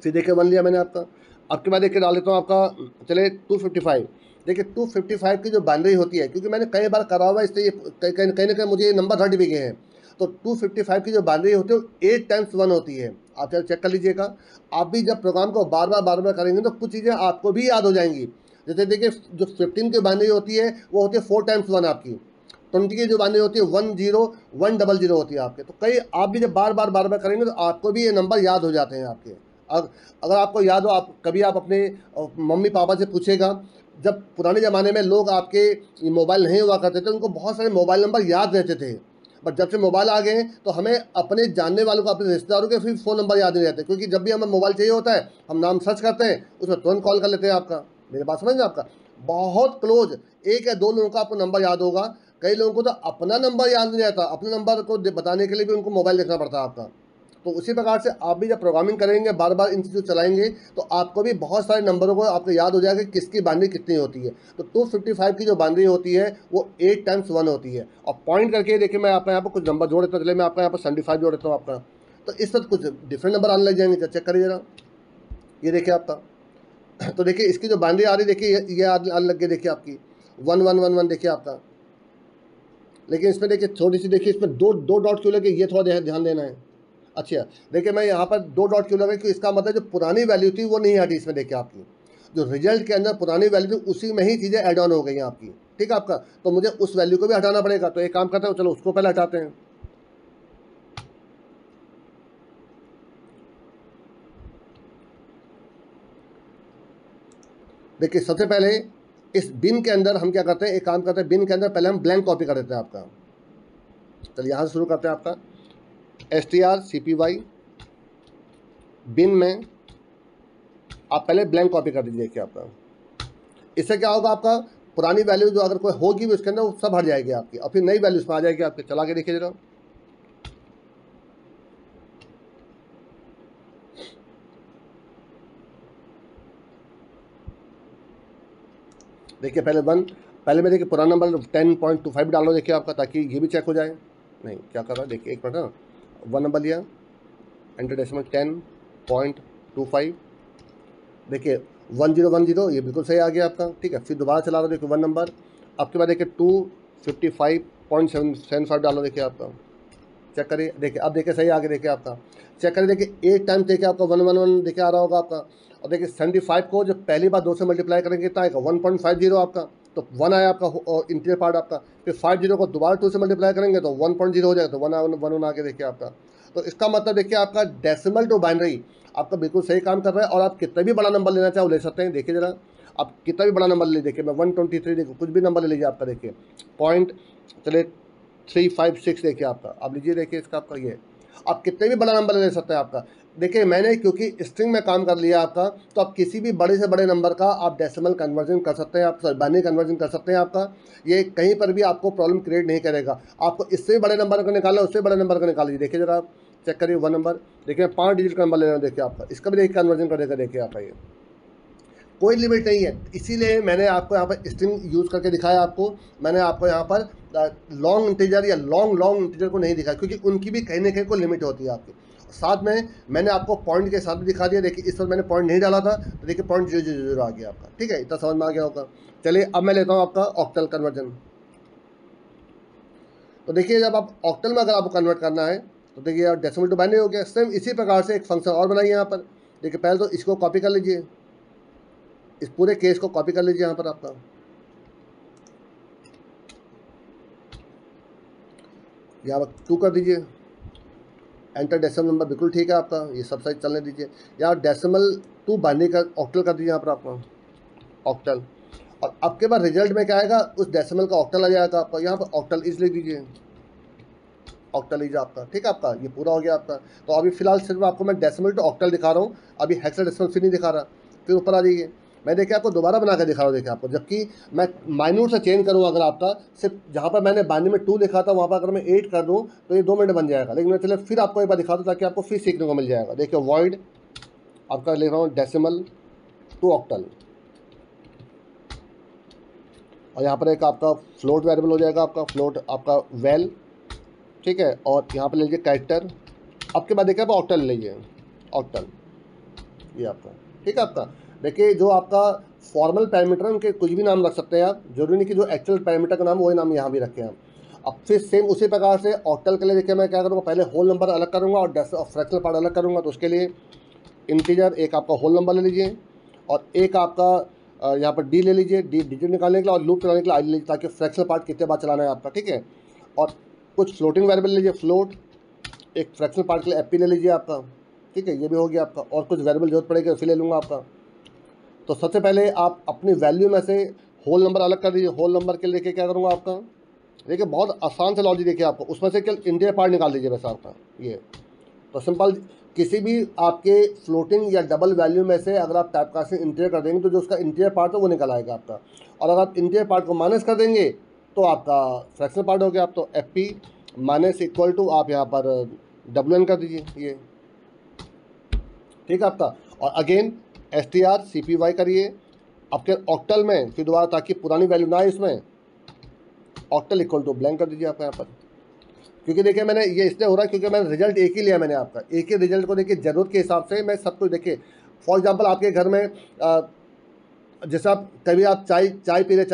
फिर देखिए बन लिया मैंने आपका। अब के बाद देखिए डाल देता हूँ आपका, चले 255। देखिए 255 की जो बाइनरी होती है, क्योंकि मैंने कई बार करा हुआ है, इसलिए कहीं ना कहीं मुझे ये नंबर हट भी गए हैं। तो 255 की जो बाइनरी होती है वो 8 टाइम्स 1 होती है। आप चेक कर लीजिएगा। आप भी जब प्रोग्राम को बार बार करेंगे तो कुछ चीज़ें आपको भी याद हो जाएंगी। जैसे देखिए जो 15 की बाइनरी होती है वो होती है 4 टाइम्स 1 आपकी। 20 की जो बाइनरी होती है 10100 होती है आपके। तो कई आप भी जब बार बार करेंगे तो आपको भी ये नंबर याद हो जाते हैं आपके। अगर आपको याद हो, आप कभी आप अपने मम्मी पापा से पूछेगा, जब पुराने ज़माने में लोग आपके मोबाइल नहीं हुआ करते थे, उनको बहुत सारे मोबाइल नंबर याद रहते थे। बट जब से मोबाइल आ गए हैं तो हमें अपने जानने वालों को, अपने रिश्तेदारों के फिर फ़ोन नंबर याद नहीं रहते, क्योंकि जब भी हमें मोबाइल चाहिए होता है हम नाम सर्च करते हैं, उसमें तुरंत कॉल कर लेते हैं आपका। मेरी बात समझ में आपका? बहुत क्लोज 1 या 2 लोगों का आपको नंबर याद होगा। कई लोगों को तो अपना नंबर याद नहीं रहता, अपने नंबर को बताने के लिए भी उनको मोबाइल देखना पड़ता है आपका। तो उसी प्रकार से आप भी जब प्रोग्रामिंग करेंगे, बार बार इन चीज़ों चलाएंगे, तो आपको भी बहुत सारे नंबरों को आपको याद हो जाएगा कि किसकी बाइनरी कितनी होती है। तो 255 की जो बाइनरी होती है वो 8 टाइम्स 1 होती है। और पॉइंट करके देखिए मैं आपका यहाँ पर कुछ नंबर जोड़ देता हूँ। चलिए मैं आपका यहाँ पर 75 जोड़ देता हूँ आपका। तो इस वक्त कुछ डिफरेंट नंबर आने लग जाएंगे, चेक करिए जरा। ये देखिए आपका, तो देखिए इसकी जो बाइनरी आ रही देखिए ये आने लग गई, देखिए आपकी 1111 देखिए आपका। लेकिन इसमें देखिए थोड़ी सी, देखिए इसमें दो डॉट क्यों लगे, ये थोड़ा ध्यान देना है। अच्छा देखिए मैं यहाँ पर 2 डॉट क्यों लगा, कि इसका मतलब जो पुरानी वैल्यू थी वो नहीं हटी इसमें। देखिए आपकी जो रिजल्ट के अंदर पुरानी वैल्यू थी उसी में ही चीज़ें ऐड ऑन हो गई हैं आपकी, ठीक है आपका। तो मुझे उस वैल्यू को भी हटाना पड़ेगा। तो एक काम करते हैं, चलो उसको पहले हटाते हैं। देखिए सबसे पहले इस बिन के अंदर हम क्या करते हैं, एक काम करते हैं, बिन के अंदर पहले हम ब्लैंक कॉपी कर देते हैं आपका। चलिए यहाँ से शुरू करते हैं आपका। strcpy बिन में आप पहले ब्लैंक कॉपी कर दीजिए। देखिए आपका इससे क्या होगा, आपका पुरानी वैल्यू जो अगर कोई होगी भी उसके अंदर वो सब हट जाएगी आपकी, और फिर नई वैल्यू उसमें आ जाएगी आपके। चला के देखिए जरा। देखिए पहले मैं देखिए पुराना नंबर 10.25 डालो देखिए आपका, ताकि ये भी चेक हो जाए। नहीं क्या कर रहा है, देखिए एक मिनट ना, 1 नंबर लिया, एंटर डेसिमल 10.25, देखिए 1010, ये बिल्कुल सही आ गया आपका, ठीक है। फिर दोबारा चला रहा देखिए 1 नंबर। आपके बाद देखिए 255.75 डालो देखिए आपका, चेक करिए। देखिए अब देखिए सही आ गया, देखिए आपका चेक करिए। देखिए 8 टाइम्स देखिए आपका 111 देखिए आ रहा होगा आपका। और देखिए 75 को जब पहली बार 2 से मल्टीप्लाई करेंगे कितना आएगा, 1.50 आपका। तो 1 आया आपका इंटीरियर पार्ट आपका। फिर 50 को दोबारा 2 से मल्टीप्लाई करेंगे तो 1.0 हो जाएगा, तो 1 आ गया देखिए आपका। तो इसका मतलब देखिए आपका डेसिमल टू बाइनरी आपका बिल्कुल सही काम कर रहा है। और आप कितना भी बड़ा नंबर लेना चाहो ले सकते हैं। देखिए जरा आप कितना भी बड़ा नंबर ले, देखिए मैं 123 देखिए, कुछ भी नंबर ले लीजिए आपका। देखिए पॉइंट चले 356 देखिए आपका, आप लीजिए देखिए इसका आपका ये, आप कितने भी बड़ा नंबर ले सकते हैं आपका। देखिए मैंने क्योंकि स्ट्रिंग में काम कर लिया आपका, तो आप किसी भी बड़े से बड़े नंबर का आप डेसिमल कन्वर्जन कर सकते हैं, आप बाइनरी कन्वर्जन कर सकते हैं आपका। ये कहीं पर भी आपको प्रॉब्लम क्रिएट नहीं करेगा। आपको इससे बड़े नंबर का निकालना, उससे बड़े नंबर का निकाल लीजिए। देखिए जरा आप चेक करिए 1 नंबर, देखिए 5 डिजिट का नंबर ले रहे हैं, देखिए आपका इसका भी देखिए कन्वर्जन करेगा। देखिए आपका ये कोई लिमिट नहीं है, इसीलिए मैंने आपको यहाँ पर स्ट्रिंग यूज़ करके दिखाया। आपको मैंने आपको यहाँ पर लॉन्ग इंटीजर या लॉन्ग इंटीजर को नहीं दिखाया, क्योंकि उनकी भी कहीं ना कहीं कोई लिमिट होती है आपकी। साथ में मैंने आपको पॉइंट के साथ भी दिखा दिया। देखिए इस वक्त मैंने पॉइंट नहीं डाला था, तो देखिए 0.000 आ गया आपका, ठीक है। इतना समझ में आ गया होगा। चलिए अब मैं लेता हूँ आपका ऑक्टल कन्वर्जन। तो देखिए जब आप ऑक्टल में अगर आपको कन्वर्ट करना है तो देखिए यार डेसिमल टू बाइनरी हो गया। सेम इसी प्रकार से एक फंक्शन और बनाइए यहाँ पर। देखिए पहले तो इसको कॉपी कर लीजिए, इस पूरे केस को कॉपी कर लीजिए यहाँ पर आपका। यहाँ पर 2 कर दीजिए, एंटर डेसिमल नंबर बिल्कुल ठीक है आपका। ये सब साइज चलने दीजिए। यहाँ डेसिमल टू बाइनरी का ऑक्टल कर दीजिए यहाँ पर आपका, ऑक्टल। और आपके बाद रिजल्ट में क्या आएगा, उस डेसिमल का ऑक्टल आ जाएगा आपका। यहाँ पर ऑक्टल इज लिख दीजिए, ऑक्टल इज आपका, ठीक है आपका। ये पूरा हो गया आपका। तो अभी फिलहाल सिर्फ आपको मैं डेसिमल टू ऑक्टल दिखा रहा हूँ, अभी हेक्साडेसिमल फिर नहीं दिखा रहा। फिर ऊपर आ जाइए, मैं देखिए आपको दोबारा बना कर दिखा रहा हूँ। देखिए आपको, जबकि मैं माइन्यूट से चेंज करूँ अगर आपका, सिर्फ जहाँ पर मैंने बाइनरी में 2 लिखा था वहाँ पर अगर मैं 8 कर दूँ तो ये 2 मिनट बन जाएगा। लेकिन मैं चलिए फिर आपको एक बार दिखा दूँ ताकि आपको फिर सीखने को मिल जाएगा। देखिए वॉइड आपका लिख रहा हूँ डेसिमल टू ऑक्टल। और यहाँ पर एक आपका फ्लोट वेरिएबल हो जाएगा, आपका फ्लोट आपका वेल, ठीक है। और यहाँ पर ले लीजिए कैरेक्टर, आपके बाद देखिए आप ऑक्टल ले लीजिए, ऑक्टल ये आपका, ठीक है। आपका देखिए जो आपका फॉर्मल पैरामीटर है उनके कुछ भी नाम रख सकते हैं आप, जरूरी नहीं कि जो एक्चुअल पैरामीटर का नाम वही नाम यहाँ भी रखें आप। अब फिर सेम उसी प्रकार से ऑक्टल के लिए देखिए मैं क्या करूँगा, पहले होल नंबर अलग करूँगा और फ्रैक्शनल पार्ट अलग करूँगा। तो उसके लिए इंटीजर एक आपका होल नंबर ले लीजिए और एक आपका यहाँ पर डी ले लीजिए, डी डिजिट निकालने के लिए, और लूप चलाने के लिए आई ले लीजिए, ताकि फ्रैक्शनल पार्ट कितने बार चलाना है आपका, ठीक है। और कुछ फ्लोटिंग वेरिएबल लीजिए, फ्लोट, एक फ्रैक्शनल पार्ट के लिए एफ पी ले लीजिए आपका, ठीक है, ये भी हो गया आपका। और कुछ वेरिएबल जरूरत पड़ेगी फिर ले लूँगा आपका। तो सबसे पहले आप अपनी वैल्यू में से होल नंबर अलग कर दीजिए। होल नंबर के लिए क्या करूँगा आपका, देखिए बहुत आसान से लॉजिक देखिए आपको, उसमें से केवल इंटीजर पार्ट निकाल दीजिए बस आपका ये। तो सिंपल, किसी भी आपके फ्लोटिंग या डबल वैल्यू में से अगर आप टाइपकास्टिंग इंटीजर कर देंगे तो जो उसका इंटीजर पार्ट है वो निकल आएगा आपका। और अगर आप इंटीजर पार्ट को माइनस कर देंगे तो आपका फ्रैक्शनल पार्ट हो गया। आप तो f p minus equal to आप यहाँ पर डब्ल्यू एन कर दीजिए ये, ठीक है आपका। और again s t r c p y करिए आपके ऑक्टल में, फिर दोबारा ताकि पुरानी वैल्यू ना आए इसमें, ऑक्टल इक्वल टू ब्लैंक कर दीजिए आपका यहाँ पर। क्योंकि देखिए मैंने ये इसलिए हो रहा है क्योंकि मैंने रिजल्ट एक ही लिया, मैंने आपका एक ही रिजल्ट को देखिए ज़रूरत के हिसाब से मैं सब कुछ देखिए। फॉर एग्जांपल आपके घर में जैसे आप कभी आप चाय पी रहे,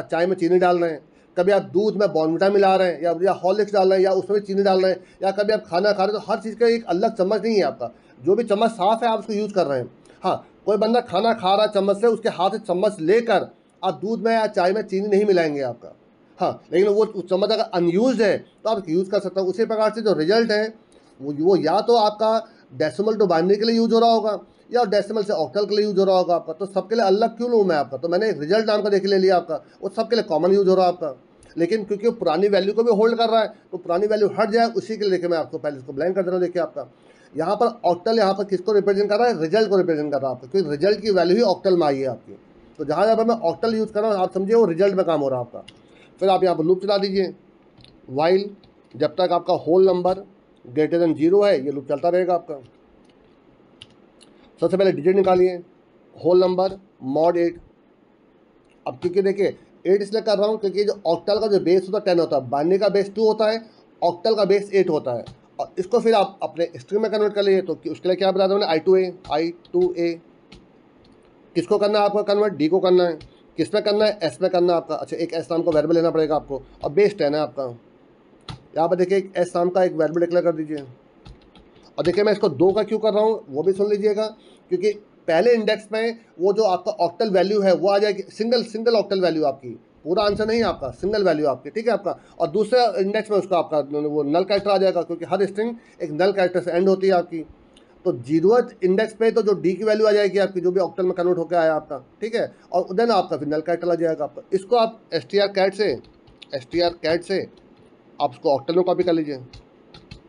चाय में चीनी डाल रहे हैं, कभी आप दूध में बॉर्नविटा मिला रहे हैं या हॉर्लिक्स डाल रहे हैं या उसमें चीनी डाल रहे हैं, या कभी आप खाना खा रहे हैं, तो हर चीज़ का एक अलग चम्मच नहीं है आपका। जो भी चम्मच साफ़ है आप उसको यूज़ कर रहे हैं। हाँ, कोई बंदा खाना खा रहा है चम्मच से, उसके हाथ से चम्मच लेकर आप दूध में या चाय में चीनी नहीं मिलाएंगे आपका। हाँ, लेकिन वो चम्मच अगर अनयूज है तो आप यूज़ कर सकते हो। उसी प्रकार से जो रिजल्ट है वो या तो आपका डेसिमल टू बाइनरी के लिए यूज हो रहा होगा या डेसिमल से ऑक्टल के लिए यूज हो रहा होगा आपका। तो सबके लिए अलग क्यों लूँ मैं आपका, तो मैंने एक रिजल्ट नाम का देख ले लिया आपका, वो सबके लिए कॉमन यूज हो रहा है आपका। लेकिन क्योंकि वो पुरानी वैल्यू को भी होल्ड कर रहा है तो पुरानी वैल्यू हट जाए उसी के लिए देखिए मैं आपको पहले इसको ब्लैंक कर दे रहा हूँ। देखिए आपका यहाँ पर ऑक्टल यहाँ पर किसको रिप्रेजेंट कर रहा है, रिजल्ट को रिप्रेजेंट कर रहा है आपका, क्योंकि रिजल्ट की वैल्यू ही ऑक्टल में आई है आपकी। तो जहाँ जहाँ पर मैं ऑक्टल यूज़ कर रहा हूँ आप समझिए वो रिजल्ट में काम हो रहा है आपका। फिर आप यहाँ पर लूप चला दीजिए, वाइल जब तक आपका होल नंबर ग्रेटर देन 0 है ये लूप चलता रहेगा आपका। सबसे पहले डिजिट निकालिए, होल नंबर मॉड 8। अब क्योंकि देखिए 8 इसलिए कर रहा हूँ क्योंकि जो ऑक्टल का जो बेस होता है 10 होता है, बाइनरी का बेस 2 होता है, ऑक्टल का बेस 8 होता है। और इसको फिर आप अपने स्ट्रिंग में कन्वर्ट कर लीजिए। तो उसके लिए क्या बता दूँ मैंने, I2A किसको करना है आपका कन्वर्ट, डी को करना है। किस में करना है, एस में करना है आपका। अच्छा, एक एस नाम का वेरिएबल लेना पड़ेगा आपको, और बेस 10 है आपका। यहाँ पर देखिए एक एस नाम का एक वेरिएबल डिक्लेयर कर दीजिए। और देखिए मैं इसको 2 का क्यों कर रहा हूँ वो भी सुन लीजिएगा, क्योंकि पहले इंडेक्स में वो जो आपका ऑक्टल वैल्यू है वो आ जाएगी, सिंगल ऑक्टल वैल्यू आपकी, पूरा आंसर नहीं आपका, सिंगल वैल्यू आपकी, ठीक है आपका। और दूसरे इंडेक्स में उसका आपका वो नल कैरेक्टर आ जाएगा, क्योंकि हर स्ट्रिंग एक नल कैरेक्टर से एंड होती है आपकी। तो 0th इंडेक्स पे तो जो डी की वैल्यू आ जाएगी आपकी, जो भी ऑक्टल में कन्वर्ट होकर आया आपका, ठीक है। और देन आपका फिर नल कैरेक्टर आ जाएगा आपका। इसको आप str से आप उसको ऑक्टल में कॉपी कर लीजिए।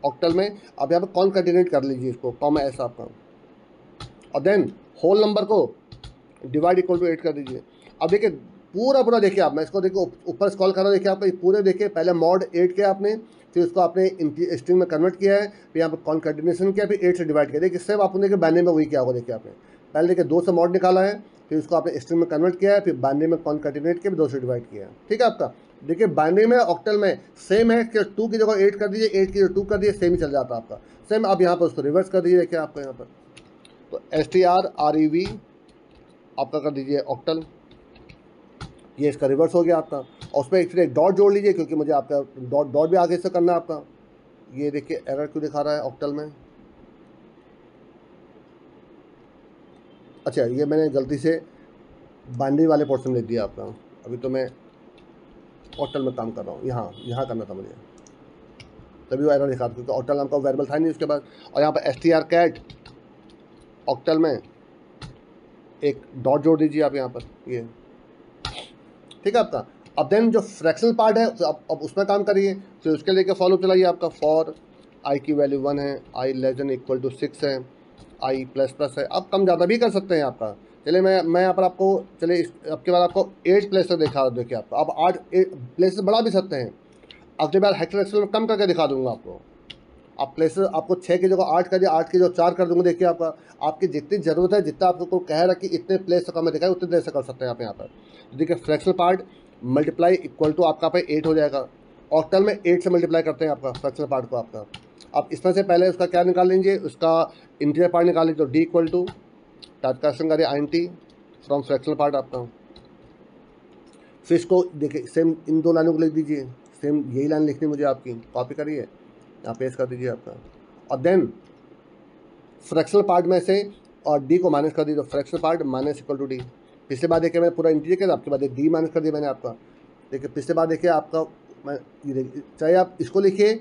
ऑक्टल में आप यहाँ पर कॉन्कैटिनेट कर लीजिए इसको, कॉमा एस आपका, और देन होल नंबर को डिवाइड इक्वल टू 8 कर दीजिए। अब देखिए पूरा देखिए आप, मैं इसको देखिए ऊपर स्क्रॉल कर रहा हूँ, देखिए आपका ये पूरे देखिए पहले मॉड 8 किया आपने, फिर उसको आपने स्ट्रिंग में कन्वर्ट किया है, फिर यहाँ पर कॉन्कैटिनेशन किया, फिर 8 से डिवाइड किया। देखिए इससे आपने देखिए बाइनरी में वही किया होगा। देखिए आपने पहले देखिए 2 से मॉड निकाला है, फिर उसको आपने स्ट्रिंग में कन्वर्ट किया है, फिर बाइनरी में कॉन्कैटिनेट किया, फिर 2 से डिवाइड किया है, ठीक है आपका। देखिए बाइनरी में ऑक्टल में सेम है कि 2 की जगह 8 कर दीजिए, 8 की जगह 2 कर दीजिए, सेम ही चल जाता है आपका। सेम आप यहाँ पर उसको रिवर्स कर दीजिए, देखिए आपका यहाँ पर तो strrev आपका कर दीजिए ऑक्टल, ये इसका रिवर्स हो गया आपका। और उसमें एक डॉट जोड़ लीजिए, क्योंकि मुझे आपका डॉट भी आगे से करना है आपका। ये देखिए एरर क्यों दिखा रहा है ऑक्टल में, अच्छा ये मैंने गलती से बाइनरी वाले पोर्शन में लिख दिया आपका। अभी तो मैं ऑक्टल में काम कर रहा हूँ, यहाँ करना था मुझे, तभी वो एरर दिखा था, क्योंकि ऑक्टल नाम का वेरिएबल था नहीं उसके बाद। और यहाँ पर strcat ऑक्टल में एक डॉट जोड़ दीजिए आप यहाँ पर, ये ठीक है आपका। अब देन जो फ्रैक्शनल पार्ट है अब उसमें काम करिए। फिर उसके लिए फॉलो चलाइए आपका, फॉर आई की वैल्यू 1 है, आई लेस देन इक्वल टू 6 है, आई प्लस प्लस है। आप कम ज़्यादा भी कर सकते हैं आपका। चलिए मैं यहाँ पर आपको अब के बाद आपको 8 प्लेस तक दिखा, देखिए आपको आप 8 प्लेस बढ़ा भी सकते हैं। अगली बार हेक्साडेसिमल कम करके दिखा दूंगा आपको। आप प्लेसेस आपको 6 की जगह 8 कर दिया, 8 की जगह 4 कर दूंगा। देखिए आपका आपकी जितनी ज़रूरत है, जितना आपको कह रहा है कि इतने प्लेस तक हमें दिखाए उतने देर से कर सकते हैं आप यहाँ पर। तो देखिए fractional part multiply equal to आपका पे 8 हो जाएगा। ऑक्टल में 8 से मल्टीप्लाई करते हैं आपका फ्रैक्शनल पार्ट को आपका। आप इसमें से पहले उसका क्या निकाल लीजिए, उसका इंटीरियर पार्ट निकाल लीजिए। तो डी इक्वल टू टाइपकास्टिंग करिए INT फ्रॉम फ्रैक्शनल पार्ट आपका। फिर इसको देखिए सेम इन 2 लाइनों को लिख दीजिए, सेम यही लाइन लिखनी मुझे आपकी, कॉपी करिए यहाँ पेस्ट कर दीजिए आपका। और देन फ्रैक्शनल पार्ट में से और डी को माइनस कर दीजिए। तो fractional part minus equal to d. पिछले बार देखिए मैंने पूरा इंटीरियर किया, आपके बाद डी माइनस कर दिया मैंने आपका। देखिए पिछले बार देखिए आपका मैं ये देखिए, चाहे आप इसको लिखिए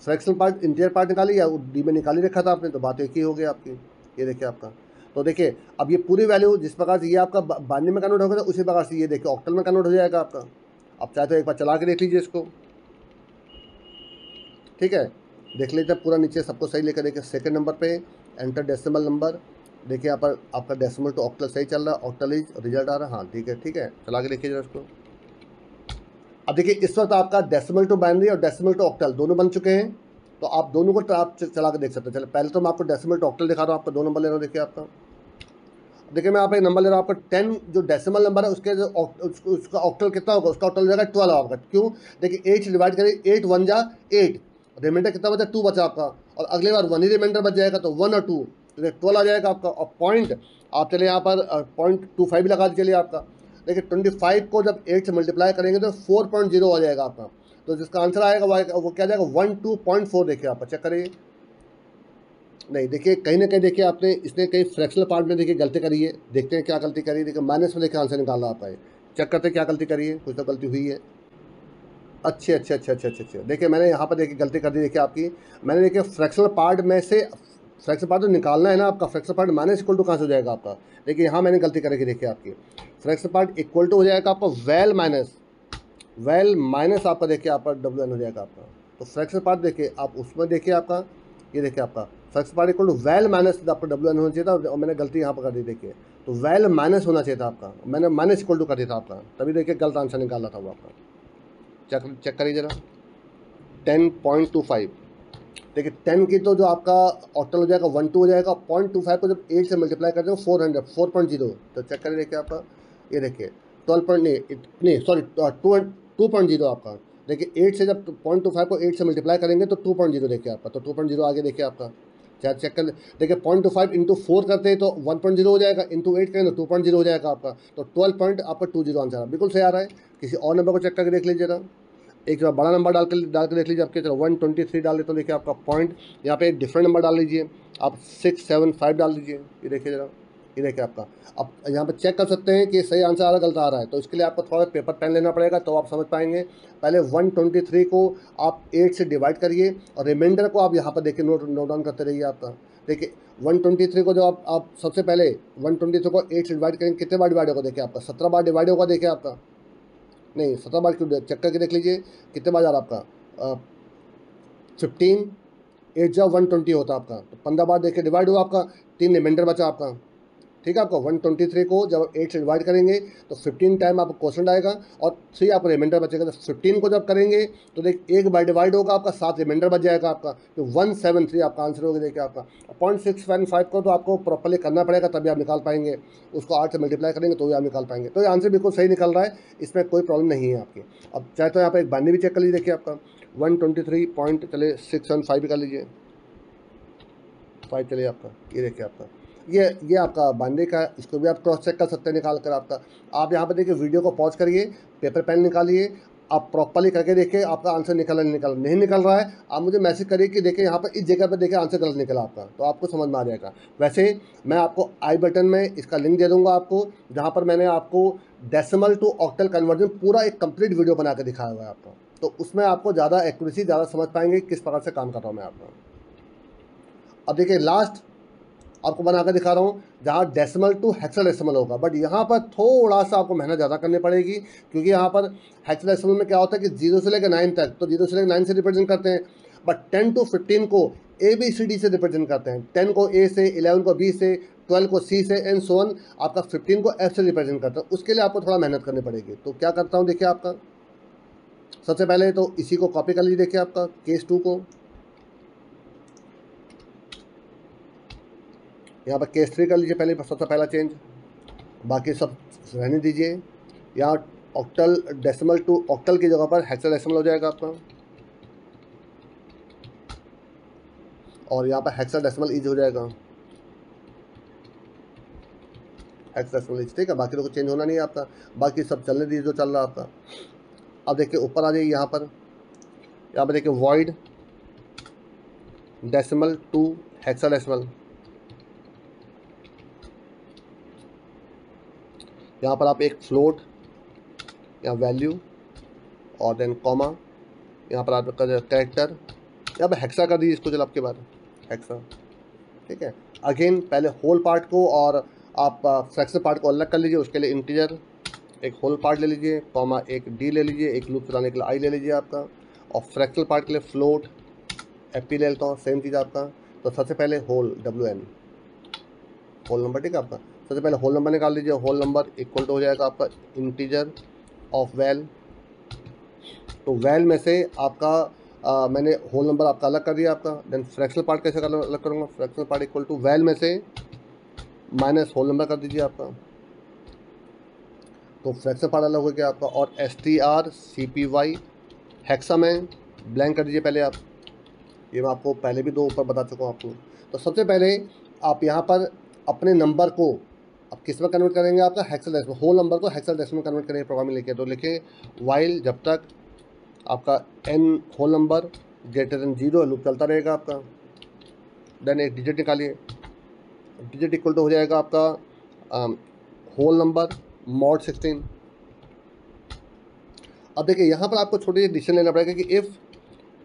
फ्रैक्शनल पार्ट इंटीरियर पार्ट निकालिए या डी में निकाल ही रखा था आपने, तो बात एक ही हो गई आपकी। ये देखिए आपका, तो देखिए अब ये पूरी वैल्यू जिस प्रकार से ये आपका बाइनरी में कन्वर्ट होगा तो उसी प्रकार से ये देखिए ऑक्टल में कन्वर्ट हो जाएगा आपका। आप चाहे तो एक बार चला के देख लीजिए इसको, ठीक है। देख लीजिए पूरा नीचे सबको सही लेकर। देखिए सेकंड नंबर पे एंटर डेसिमल नंबर, देखिए यहाँ पर आपका डेसिमल टू ऑक्टल सही चल रहा है, ऑक्टल इज रिजल्ट आ रहा है। हाँ ठीक है, चला के देखिए जरा इसको। अब देखिए इस वक्त आपका डेसिमल टू बाइनरी और डेसिमल टू ऑक्टल दोनों बन चुके हैं, तो आप दोनों को आप चला के देख सकते हैं। चलो पहले तो मैं आपको डेसिमल टू ऑक्टल दिखा रहा हूँ, आपको 2 नंबर ले रहा हूँ। देखिए आपका, देखिए मैं आप एक नंबर ले रहा हूँ आपका 10 जो डेसिमल नंबर है उसके जो उसका ऑक्टल कितना होगा, उसका ऑक्टल हो जाएगा 12 आपका। क्यों, देखिए 8 से डिवाइड करिए, 8 1 जा 8, रिमाइंडर कितना बचा 2 बचा आपका, और अगले बार 1 ही रिमाइंडर बच जाएगा तो 1 और 2 तो 12 आ जाएगा आपका। और पॉइंट आप चलिए यहाँ पर 0.25 भी लगा चलिए आपका। देखिए 25 को जब 8 से मल्टीप्लाई करेंगे तो 4.0 हो जाएगा आपका। तो जिसका आंसर आएगा वो क्या जाएगा 12.4। देखिए आप चेक करिए, नहीं देखिए कहीं ना कहीं देखिए आपने इसने कहीं फ्रैक्शनल पार्ट में देखिए गलती करी है। देखते हैं क्या गलती करी है। देखिए माइनस में देखिए आंसर निकालना आता है, चेक करते हैं क्या गलती करी है, कुछ तो गलती हुई है। अच्छा। देखिए मैंने यहाँ पर देखिए गलती कर दी। देखिए आपकी मैंने देखिए फ्रैक्शनल पार्ट में से फ्रैक्शनल पार्ट तो निकालना है ना आपका, fractional part minus equal to कहाँ से हो जाएगा आपका। देखिए यहाँ मैंने गलती करेगी। देखिए आपकी फ्रैक्शनल पार्ट इक्वल टू हो जाएगा आपका वेल माइनस आपका देखिए आपका WN हो जाएगा आपका। तो फ्रैक्शनल पार्ट देखिए आप उसमें देखिए आपका, ये देखिए आपका fractional part equal to val minus आपका WN होना चाहिए था, और मैंने गलती यहाँ पर कर दी। देखिए तो वेल माइनस होना चाहिए था आपका, मैंने माइनस इक्वल टू कर दिया था आपका, तभी देखिए गलत आंसर निकाला था वो आपका। चेक करिए जरा 10.25। देखिए 10 की तो जो आपका ऑक्टल हो जाएगा 12 हो जाएगा, 0.25 को जब 8 से मल्टीप्लाई करते हो 4.0। तो चेक करिए देखिए आपका, ये देखिए 2.0 आपका। देखिए 8 से जब 0.25 को 8 से मल्टीप्लाई करेंगे तो 2.0 देखिए आपका, तो 2.0 आगे देखिए आपका। चाहे चेक कर देखिए 0.25 इंटू 4 करते हैं तो 1.0 हो जाएगा, इंटू 8 करें तो 2.0 हो जाएगा आपका। तो 12.20 आंसर बिल्कुल सही आ रहा है। किसी और नंबर को चेक करके देख लीजिए जरा, एक जो बड़ा नंबर डाल के देख लीजिए आपके। चलो 123 डाल देते हो। देखिए आपका पॉइंट यहाँ पे एक डिफरेंट नंबर डाल लीजिए आप, 675 डाल दीजिए। ये देखिए जरा, ये देखिए आपका। अब यहाँ पे चेक कर सकते हैं कि सही आंसर आ रहा है गलत आ रहा है, तो इसके लिए आपको थोड़ा पेपर पेन लेना पड़ेगा तो आप समझ पाएंगे। पहले 123 को आप 8 से डिवाइड करिए और रिमाइंडर को आप यहाँ पर देखिए नोट डाउन करते रहिए आपका। देखिए 123 को जो आप सबसे पहले 123 को 8 से डिवाइड करेंगे कितने बार डिवाइड होगा, देखिए आपका 17 बार डिवाइड होगा। देखिए आपका नहीं 17 बार क्यों, चेक करके देख लीजिए कितने बार जा रहा आपका 15, 8 जा 120 होता आपका, तो 15 बार देखिए डिवाइड हुआ आपका, 3 रिमाइंडर बचा आपका। ठीक है, आपको 123 को जब 8 से डिवाइड करेंगे तो 15 टाइम आपको क्वेश्चन आएगा और 3 आपको रिमाइंडर बचेगा। तो 15 को जब करेंगे तो देख 1 बार डिवाइड होगा आपका, 7 रिमाइंडर बच जाएगा आपका, तो 173 आपका आंसर होगा। देखिए आपका 0.615 को तो आपको प्रॉपर्ली करना पड़ेगा तभी आप निकाल पाएंगे, उसको 8 से मल्टीप्लाई करेंगे तो भी आप निकाल पाएंगे। तो ये आंसर बिल्कुल सही निकल रहा है, इसमें कोई प्रॉब्लम नहीं है आपकी। अब चाहे तो यहाँ पर एक बाइनरी भी चेक कर लीजिए। देखिए आपका 123.615 भी कर लीजिए 5, चलिए आपका ये देखिए आपका ये आपका बाइनरी का, इसको भी आप क्रॉस चेक कर सकते हैं निकाल कर आपका। आप यहाँ पर देखिए वीडियो को पॉज करिए, पेपर पेन निकालिए, आप प्रॉपर्ली करके देखिए आपका आंसर नहीं निकल रहा है, आप मुझे मैसेज करिए कि देखिए यहाँ पर इस जगह पर देखिए आंसर गलत निकला आपका, तो आपको समझ में आ जाएगा। वैसे मैं आपको आई बटन में इसका लिंक दे दूँगा आपको, जहाँ पर मैंने आपको डेसिमल टू ऑक्टल कन्वर्जन पूरा एक कंप्लीट वीडियो बना के दिखाया हुआ है आपको, तो उसमें आपको ज़्यादा एक्यूरेसी ज़्यादा समझ पाएंगे किस प्रकार से काम कर रहा हूँ मैं आपका। अब देखिए लास्ट आपको बना कर दिखा रहा हूँ जहाँ डेसिमल टू हेक्साडेसिमल होगा, बट यहाँ पर थोड़ा सा आपको मेहनत ज़्यादा करनी पड़ेगी, क्योंकि यहाँ पर हेक्साडेसिमल में क्या होता है कि 0 से लेकर 9 तक, तो 0 से लेकर 9 से रिप्रेजेंट करते हैं, बट 10 to 15 को ABCD से रिप्रेजेंट करते हैं। 10 को A से, 11 को B से, 12 को C से, एंड सो ऑन। आपका 15 को F से रिप्रेजेंट करता है, उसके लिए आपको थोड़ा मेहनत करनी पड़ेगी। तो क्या करता हूँ देखिए आपका, सबसे पहले तो इसी को कॉपी कर लीजिए। देखिए आपका केस 2 को यहाँ पर केस 3 कर लीजिए पहले, सबसे पहला चेंज, बाकी सब रहने दीजिए। यहाँ ऑक्टल डेसिमल टू ऑक्टल की जगह पर हेक्साडेसिमल हो जाएगा आपका, और यहाँ पर हेक्साडेसिमल इज हो जाएगा, हेक्साडेसिमल इज, ठीक है। बाकी तो कुछ चेंज होना नहीं है आपका, बाकी सब चलने दीजिए जो चल रहा है आपका। अब देखिए ऊपर आ जाइए, यहाँ पर देखिए वॉइड डेसिमल टू हेक्साडेसिमल, यहाँ पर आप एक फ्लोट या वैल्यू और देन कॉमा, यहाँ पर आपका कैरेक्टर, यहाँ पर हेक्सा कर दीजिए इसको, चलो आपके बाद हेक्सा, ठीक है। अगेन पहले होल पार्ट को और आप फ्रैक्शन पार्ट को अलग कर लीजिए, उसके लिए इंटीजर एक होल पार्ट ले लीजिए, कॉमा एक डी ले लीजिए, एक लूप चलाने के लिए आई ले लीजिए आपका, और फ्रैक्शनल पार्ट के लिए फ्लोट एफ ले लेता हूँ, सेम चीज़ आपका। तो सबसे पहले होल WN होल नंबर, ठीक है आपका। सबसे पहले होल नंबर निकाल लीजिए, होल नंबर इक्वल टू हो जाएगा आपका इंटीजर ऑफ वैल। तो वैल में से आपका मैंने होल नंबर आपका अलग कर दिया आपका। देन फ्रैक्शनल पार्ट कैसे अलग करूँगा, fractional part equal to val में से माइनस होल नंबर कर दीजिए आपका, तो फ्रैक्शनल पार्ट अलग हो गया आपका। और strcpy हेक्सा में ब्लैंक कर दीजिए पहले आप, ये मैं आपको पहले भी 2 ऊपर बता चुका हूँ आपको। तो सबसे पहले आप यहाँ पर अपने नंबर को आप किस में कन्वर्ट करेंगे, आपका हेक्साडेसिमल, होल नंबर को हेक्साडेसिमल कन्वर्ट करेंगे प्रोग्राम लिखे। तो लिखे वाइल जब तक आपका n whole number greater than 0 loop चलता रहेगा आपका। देन एक डिजिट निकालिए, डिजिट इक्वल टू हो जाएगा आपका होल नंबर मॉड 16। अब देखिए यहाँ पर आपको छोटी सी डिसीजन लेना पड़ेगा कि इफ़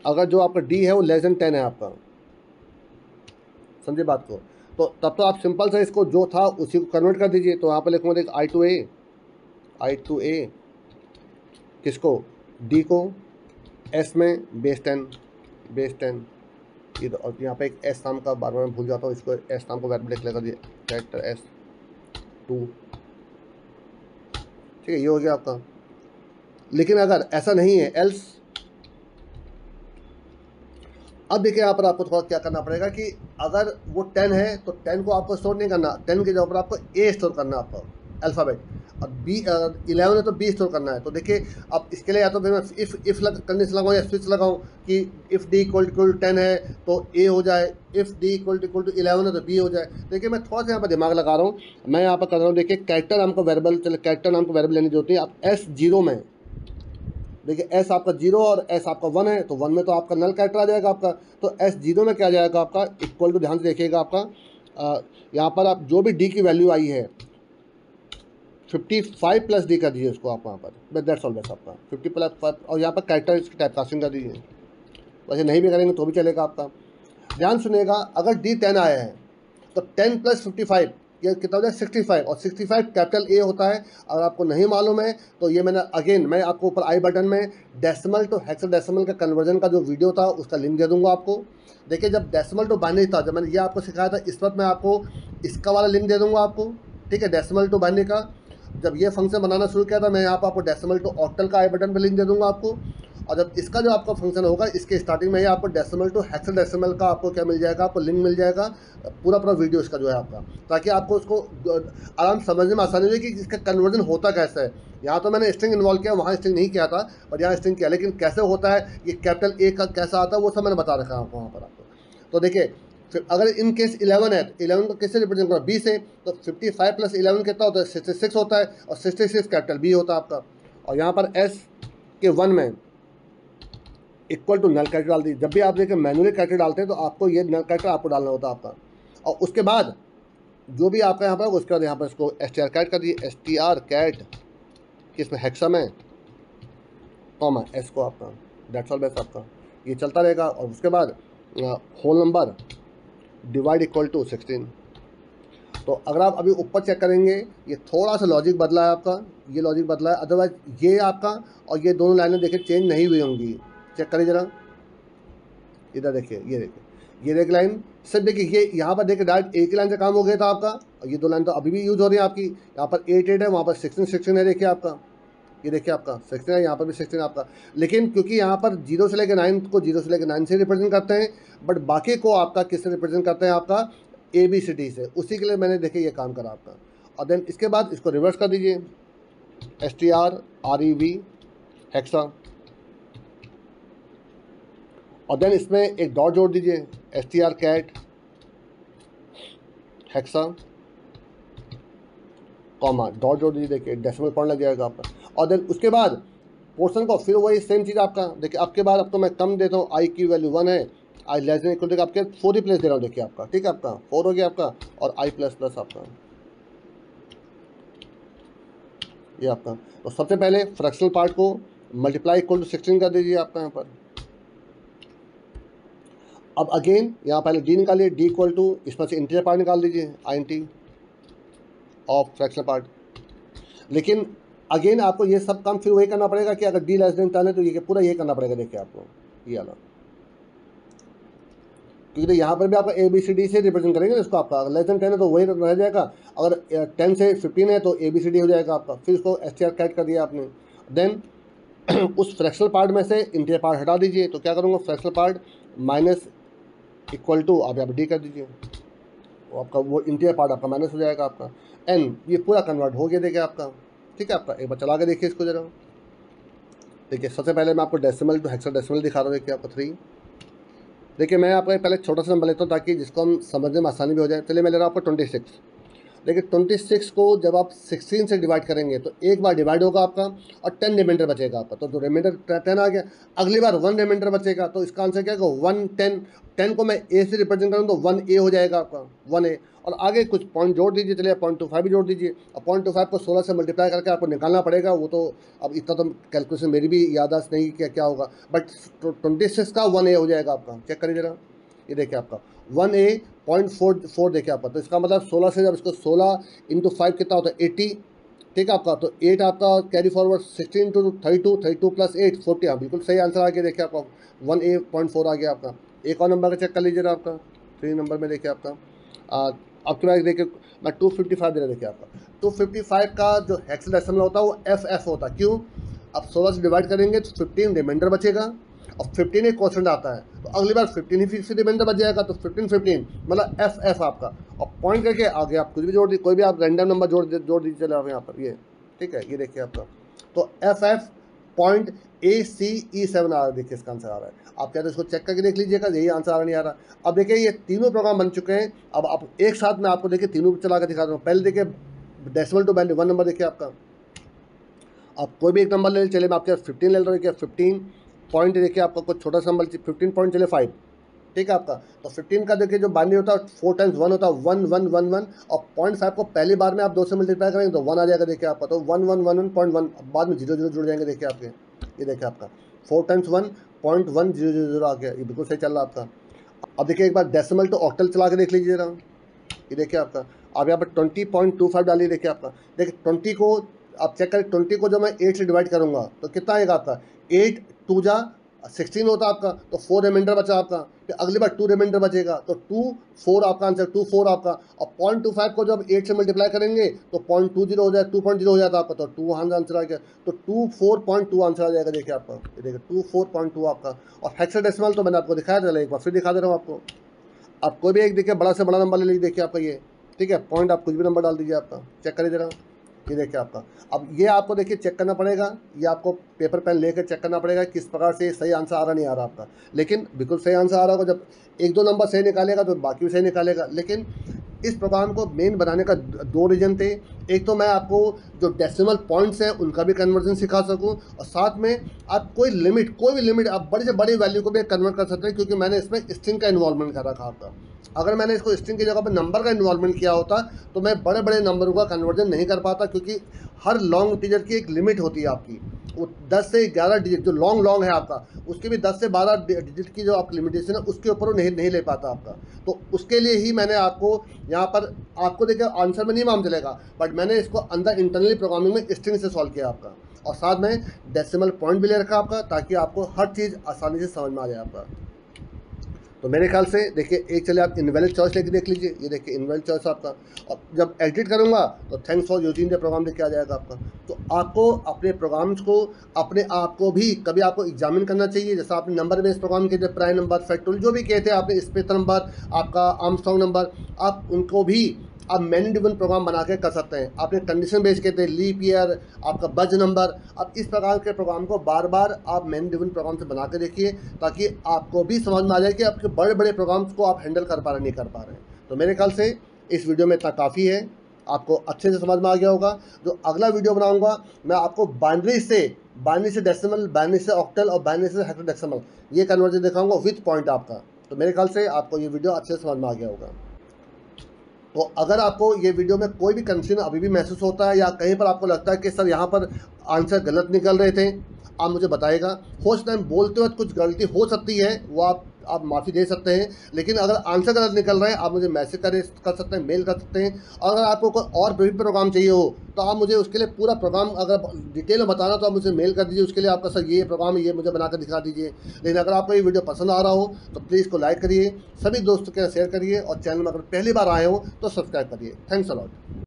अगर जो आपका d है वो लेस देन 10 है आपका, समझे बात को, तो तब तो आप सिंपल से इसको जो था उसी को कन्वर्ट कर दीजिए। तो यहाँ पर लिखूँगा देख I to A किसको, D को, S में बेस 10 इधर, और यहाँ पे एक S नाम का बार बार मैं भूल जाता हूँ, इसको S नाम को वेरिएबल लिख लेगा कैरेक्टर S2, ठीक है। ये हो गया आपका। लेकिन अगर ऐसा नहीं है एल्स, अब देखिए यहाँ पर आपको थोड़ा क्या करना पड़ेगा कि अगर वो 10 है तो 10 को आपको स्टोर नहीं करना, 10 के जगह पर आपको A स्टोर करना है आपको अल्फ़ाबेट, और B 11 है तो B स्टोर करना है। तो देखिए अब इसके लिए या तो फिर मैं इफ़ करने से लगाऊँ या स्विच लगाऊँ कि इफ़ D इक्वल टू 10 है तो A हो जाए, इफ़ D इक्वल टू 11 है तो B हो जाए। देखिए मैं थोड़ा सा यहाँ पर दिमाग लगा रहा हूँ, मैं यहाँ पर कर रहा हूँ। देखिए कैरेक्टर नाम को वेरिएबल, चलो कैरेक्टर नाम को वेरिएबल लेनी जो होती है आप S0 में, देखिए S आपका 0 और S आपका 1 है, तो 1 में तो आपका नल कैरेक्टर आ जाएगा आपका। तो S0 में क्या आ जाएगा आपका, इक्वल टू, ध्यान से देखिएगा आपका यहाँ पर आप जो भी D की वैल्यू आई है 55 प्लस D कर दीजिए उसको आप वहाँ पर, दैट्स ऑल बस आपका 50 प्लस 5, और यहाँ पर कैरेक्टर इसकी टाइप कास्टिंग कर दीजिए। वैसे नहीं भी करेंगे तो भी चलेगा आपका। ध्यान सुनिएगा, अगर D 10 आया है तो 10 प्लस 55 ये कितना हो जाए 65, और 65 कैपिटल A होता है। अगर आपको नहीं मालूम है तो ये मैं आपको ऊपर आई बटन में डेसिमल टू हेक्साडेसिमल का कन्वर्जन का जो वीडियो था उसका लिंक दे दूंगा आपको। देखिए जब डेसिमल टू बाइनरी था, जब मैंने ये आपको सिखाया था, इस वक्त मैं आपको इसका वाला लिंक दे दूंगा आपको, ठीक है। डेसिमल टू बाइनरी का जब ये फंक्शन बनाना शुरू किया था, मैं यहाँ पर आपको डेसिमल टू ऑक्टल का आई बटन पर लिंक दे दूंगा आपको। और जब इसका जो आपका फंक्शन होगा, इसके स्टार्टिंग में ही आपको डेसिमल टू हेक्साडेसिमल का आपको क्या मिल जाएगा, आपको लिंक मिल जाएगा, पूरा वीडियो इसका जो है आपका, ताकि आपको उसको आराम समझने में आसानी होगी कि इसका कन्वर्जन होता कैसे है। यहाँ तो मैंने स्ट्रिंग इन्वॉल्व किया, वहाँ स्ट्रिंग नहीं किया था, और यहाँ स्ट्रिंग किया, लेकिन कैसे होता है, ये कैपिटल A का कैसा आता है वो सब मैंने बता रखा है आपको वहाँ पर आपको। तो देखिए फिर अगर इन केस 11 है तो 11 को किससे रिप्रेजेंट करो, B से, तो 55 प्लस 11 कितना होता है, 66 होता है, और 66 कैपिटल B होता है आपका। और यहाँ पर S के 1 में इक्वल टू नल कैरेक्टर डाल दीजिए। जब भी आप देखिए मैनुअली कैरेक्टर डालते हैं तो आपको ये नल कैरेक्टर आपको डालना होता है आपका, और उसके बाद जो भी आपका यहाँ पर उसके बाद यहाँ पर इसको str कैट कर दीजिए, str कैट किसमें हेक्सा में, कॉमा S को आपका, दैट्स ऑल बेस्ट आपका, ये चलता रहेगा। और उसके बाद whole number divide equal to 16। तो अगर आप अभी ऊपर चेक करेंगे, ये थोड़ा सा लॉजिक बदला है आपका, ये लॉजिक बदला है, अदरवाइज ये आपका और ये दोनों लाइनें देखिए चेंज नहीं हुई होंगी। चेक करिए ज़रा, इधर देखिए, ये देख लाइन, सिर्फ देखिए ये यहाँ पर देखिए डायरेक्ट एक ही लाइन से काम हो गया था आपका, और ये 2 लाइन तो अभी भी यूज़ हो रही है आपकी। यहाँ पर 8 है, वहाँ पर 16 है, देखिए आपका, ये देखिए आपका 16 है, यहाँ पर भी 16 आपका। लेकिन क्योंकि यहाँ पर 0 से लेकर 9 को 0 से लेकर 9 से रिप्रेजेंट करते हैं, बट बाकी को आपका किससे रिप्रेजेंट करते हैं, आपका ABCD से, उसी के लिए मैंने देखिए ये काम करा आपका। और देन इसके बाद इसको रिवर्स कर दीजिए, STRREV हेक्सा, और देन इसमें एक डॉट जोड़ दीजिए, STRCAT हेक्सा, कॉमा डॉट जोड़ दीजिए, देखिए डेसिमल पॉइंट लग जाएगा आपका। और देन उसके बाद पोर्शन को फिर वही सेम चीज़ आपका, देखिए आपके बाद आपको मैं कम देता हूँ, आई की वैल्यू 1 है, आई लेस देन इक्वल टू आपके 4 ही प्लेस दे रहा हूँ, देखिए आपका, ठीक है आपका 4 हो गया आपका, और आई प्लस प्लस आपका ये आपका। तो सबसे पहले फ्रैक्शनल पार्ट को मल्टीप्लाई इक्वल टू 16 कर दीजिए आपका यहाँ पर। अब अगेन यहाँ पहले डी निकालिए, डी इक्वल टू इसमें से इंटीजर पार्ट निकाल दीजिए, INT ऑफ फ्रैक्शनल पार्ट। लेकिन अगेन आपको ये सब काम फिर वही करना पड़ेगा कि अगर डी लेस देन 10 है तो ये पूरा ये करना पड़ेगा, देखिए आपको ये वाला, क्योंकि यहाँ पर भी आपका ABCD से रिप्रेजेंट करेंगे इसको आपका। अगर लेस देन 10 है तो वही रह जाएगा, अगर 10 से 15 है तो ABCD हो जाएगा आपका। फिर इसको STRCAT कर दिया आपने। देन उस फ्रैक्शनल पार्ट में से इंटीजर पार्ट हटा दीजिए, तो क्या करूँगा, fractional part minus equal to आप यहाँ पर डी कर दीजिए, वो आपका वो इंटीजर पार्ट आपका माइनस हो जाएगा आपका। एन ये पूरा कन्वर्ट हो गया, देखिए आपका, ठीक है आपका। एक बार चला के देखिए इसको जरा, देखिए सबसे पहले मैं आपको डेसिमल टू हेक्साडेसिमल दिखा रहा हूँ, देखिए आपको 3। देखिए मैं आपको पहले छोटा सा नंबर लेता हूँ ताकि जिसको हम समझने में आसानी भी हो जाए। चलिए मैं ले रहा हूँ आपको 26। देखिए 26 को जब आप 16 से डिवाइड करेंगे तो एक बार डिवाइड होगा आपका और 10 रिमाइंडर बचेगा आपका, तो जो रिमाइंडर 10 आ गया, अगली बार 1 रिमाइंडर बचेगा, तो इसका आंसर क्या होगा, 1 10। 10 को मैं ए से रिप्रेजेंट करूँ तो 1A हो जाएगा आपका, 1A। और आगे कुछ पॉइंट जोड़ दीजिए, चलिए 0.25 भी जोड़ दीजिए, और 0.25 को 16 से मल्टीप्लाई करके आपको निकालना पड़ेगा। वो तो अब इतना तो कैलकुलेशन मेरी भी याददाश्त नहीं कि क्या होगा, बट 26 का 1A हो जाएगा आपका। चेक करिए जरा, ये देखिए आपका 1A 0.44 देखिए आपका। तो इसका मतलब 16 से जब इसको 16 इंटू 5 कितना होता है, 80, ठीक है आपका। तो 8 आपका कैरी फॉरवर्ड 16 इंटू 32, 32 प्लस 8 40। हाँ बिल्कुल सही आंसर आ गया, देखिए आपका 1A 0.4 आ गया आपका। एक और नंबर का चेक कर लीजिएगा आपका 3 नंबर में, देखिए आपका आपके पास देखिए मैं 255 दे रहा, देखिए आपका 255 का जो हेक्साडेसिमल होता है वो FF होता है। क्यों, अब 16 से डिवाइड करेंगे तो 15 रिमाइंडर बचेगा, और 15 एक क्वेश्चन आता है, तो अगली बार 15 ही फिक्स रिमाइंडर बच जाएगा, तो 15 मतलब FF आपका। और पॉइंट करके आगे आप कुछ भी जोड़ दीजिए, कोई भी आप रैंडम नंबर जोड़ दीजिए, चलो आप यहाँ पर ये, ठीक है, ये देखिए आपका। तो FF पॉइंट ACE7 आ रहा है, देखिए इसका आंसर आ रहा है। आप क्या तो इसको चेक करके देख लीजिएगा, यही आंसर आ रहा नहीं आ रहा। अब देखिए ये तीनों प्रोग्राम बन चुके हैं। अब आप एक साथ में आपको देखिए तीनों चला कर दिखा दूँ। पहले देखिए डेसिमल टू वैल्यू 1 नंबर, देखिए आपका, आप कोई भी एक नंबर ले, चलिए मैं आपके 15 ले रहा हूँ, देखिए 15 पॉइंट, देखिए आपका कुछ छोटा सा नंबर 15 पॉइंट चले 5, ठीक है आपका। तो 15 का देखिए जो बाइनरी होता है 4 टाइम्स 1 होता है, 1 1 1 1, और 0.5 को पहली बार में आप 2 से मल्टीप्लाई करेंगे तो 1 आ जाएगा, देखिए आपका। तो 1 1 1 1.1, बाद में 0 0 जुड़ जाएंगे, देखिए आपके, ये देखिए आपका 4 टाइम्स 1 0.1000 आ गया, ये बिल्कुल सही चल रहा है आपका। अब देखिए एक बार डेसिमल टू ऑक्टल चला के देख लीजिए जरा, ये देखिए आपका। आप यहाँ पर 20.25 डालिए, देखिए आपका। देखिए 20 को आप चेक करें, 20 को जब मैं 8 से डिवाइड करूँगा तो कितना आएगा आपका, 8 2 जा 16 होता है आपका, तो 4 रिमाइंडर बचा आपका। फिर अगली बार 2 रिमाइंडर बचेगा, तो 2 4 आपका आंसर, 2 4 आपका। और 0.25 को जब 8 से मल्टीप्लाई करेंगे तो 0.20 हो जाए, 2.0 हो जाता है आपका, तो 2 आंसर आ गया, तो 24.2 आंसर आ जाएगा, देखिए आपका, ये देखिए 24.2 आपका। और हेक्साडेसिमल तो मैंने आपको दिखाया था, एक बार फिर दिखा दे रहा हूँ आपको। आप कोई भी एक देखिए बड़ा से बड़ा नंबर ले लीजिए, देखिए आपका ये, ठीक है, पॉइंट आप कुछ भी नंबर डाल दीजिए आपका, चेक करिए जरा, ये देखिए आपका। अब ये आपको देखिए चेक करना पड़ेगा, ये आपको पेपर पेन लेकर चेक करना पड़ेगा किस प्रकार से सही आंसर आ रहा नहीं आ रहा आपका। लेकिन बिल्कुल सही आंसर आ रहा होगा, जब 1-2 नंबर सही निकालेगा तो बाकी भी सही निकालेगा। लेकिन इस प्रोग्राम को मेन बनाने का 2 रीजन थे। एक तो मैं आपको जो डेसिमल पॉइंट्स हैं उनका भी कन्वर्जन सिखा सकूं, और साथ में आप कोई भी लिमिट आप बड़ी से बड़ी वैल्यू को भी कन्वर्ट कर सकते हैं, क्योंकि मैंने इसमें स्ट्रिंग का इन्वॉल्वमेंट कर रखा आपका। अगर मैंने इसको स्ट्रिंग की जगह पर नंबर का इन्वॉल्वमेंट किया होता तो मैं बड़े बड़े नंबरों का कन्वर्जन नहीं कर पाता, क्योंकि हर लॉन्ग इंटीजर की एक लिमिट होती है आपकी। वो 10 से 11 डिजिट जो लॉन्ग है आपका, उसके भी 10 से 12 डिजिट की जो आपकी लिमिटेशन है उसके ऊपर वो नहीं ले पाता आपका। तो उसके लिए ही मैंने आपको यहाँ पर, आपको देखिए आंसर में नहीं मालूम चलेगा, बट मैंने इसको अंदर इंटरनली प्रोग्रामिंग में स्ट्रिंग से सॉल्व किया आपका, और साथ में डेसिमल पॉइंट भी ले रखा आपका, ताकि आपको हर चीज़ आसानी से समझ में आ जाए आपका। तो मेरे ख्याल से देखिए, एक चलिए आप इनवैलिड चॉइस लेके देख लीजिए। ये देखिए इनवैलिड चॉइस आपका, और जब एडिट करूँगा तो thanks for using the program लेके आ जाएगा आपका। तो आपको अपने प्रोग्राम्स को, अपने आप को भी कभी आपको एग्जामिन करना चाहिए। जैसा आपने नंबर बेस्ड प्रोग्राम किए थे, प्राइम नंबर, फैक्टोरियल, जो भी किए थे आपने, स्पेस नंबर, आपका आर्मस्ट्रांग नंबर, आप उनको भी आप मैन ड्रिवन प्रोग्राम बना के कर सकते हैं। आपने कंडीशन बेस्ड किए थे, लीप ईयर, आपका बज नंबर। अब इस प्रकार के प्रोग्राम को बार बार आप मैन ड्रिवन प्रोग्राम से बना के देखिए, ताकि आपको भी समझ में आ जाए कि आपके बड़े बड़े प्रोग्राम्स को आप हैंडल कर पा रहे नहीं कर पा रहे हैं। तो मेरे ख्याल से इस वीडियो में इतना काफ़ी है, आपको अच्छे से समझ में आ गया होगा। जो अगला वीडियो बनाऊंगा मैं आपको बाइनरी से डेसिमल, बाइनरी से ऑक्टल और बाइनरी से हेक्साडेसिमल, ये कन्वर्जन दिखाऊंगा विथ पॉइंट आपका। तो मेरे ख्याल से आपको ये वीडियो अच्छे से समझ में आ गया होगा। तो अगर आपको ये वीडियो में कोई भी कंफ्यूजन अभी भी महसूस होता है, या कहीं पर आपको लगता है कि सर यहाँ पर आंसर गलत निकल रहे थे, आप मुझे बताइएगा। हो सकता है बोलते वक्त कुछ गलती हो सकती है, वो आप माफ़ी दे सकते हैं। लेकिन अगर आंसर गलत निकल रहे हैं, आप मुझे मैसेज कर सकते हैं, मेल कर सकते हैं। और अगर आपको कोई और भी प्रोग्राम चाहिए हो तो आप मुझे उसके लिए पूरा प्रोग्राम अगर डिटेल में बताना, तो आप मुझे मेल कर दीजिए। उसके लिए आपका सर ये प्रोग्राम है, ये मुझे बनाकर दिखा दीजिए। लेकिन अगर आपको ये वीडियो पसंद आ रहा हो तो प्लीज़ इसको लाइक करिए, सभी दोस्तों के साथ शेयर करिए, और चैनल में अगर पहली बार आए हो तो सब्सक्राइब करिए। Thanks a lot.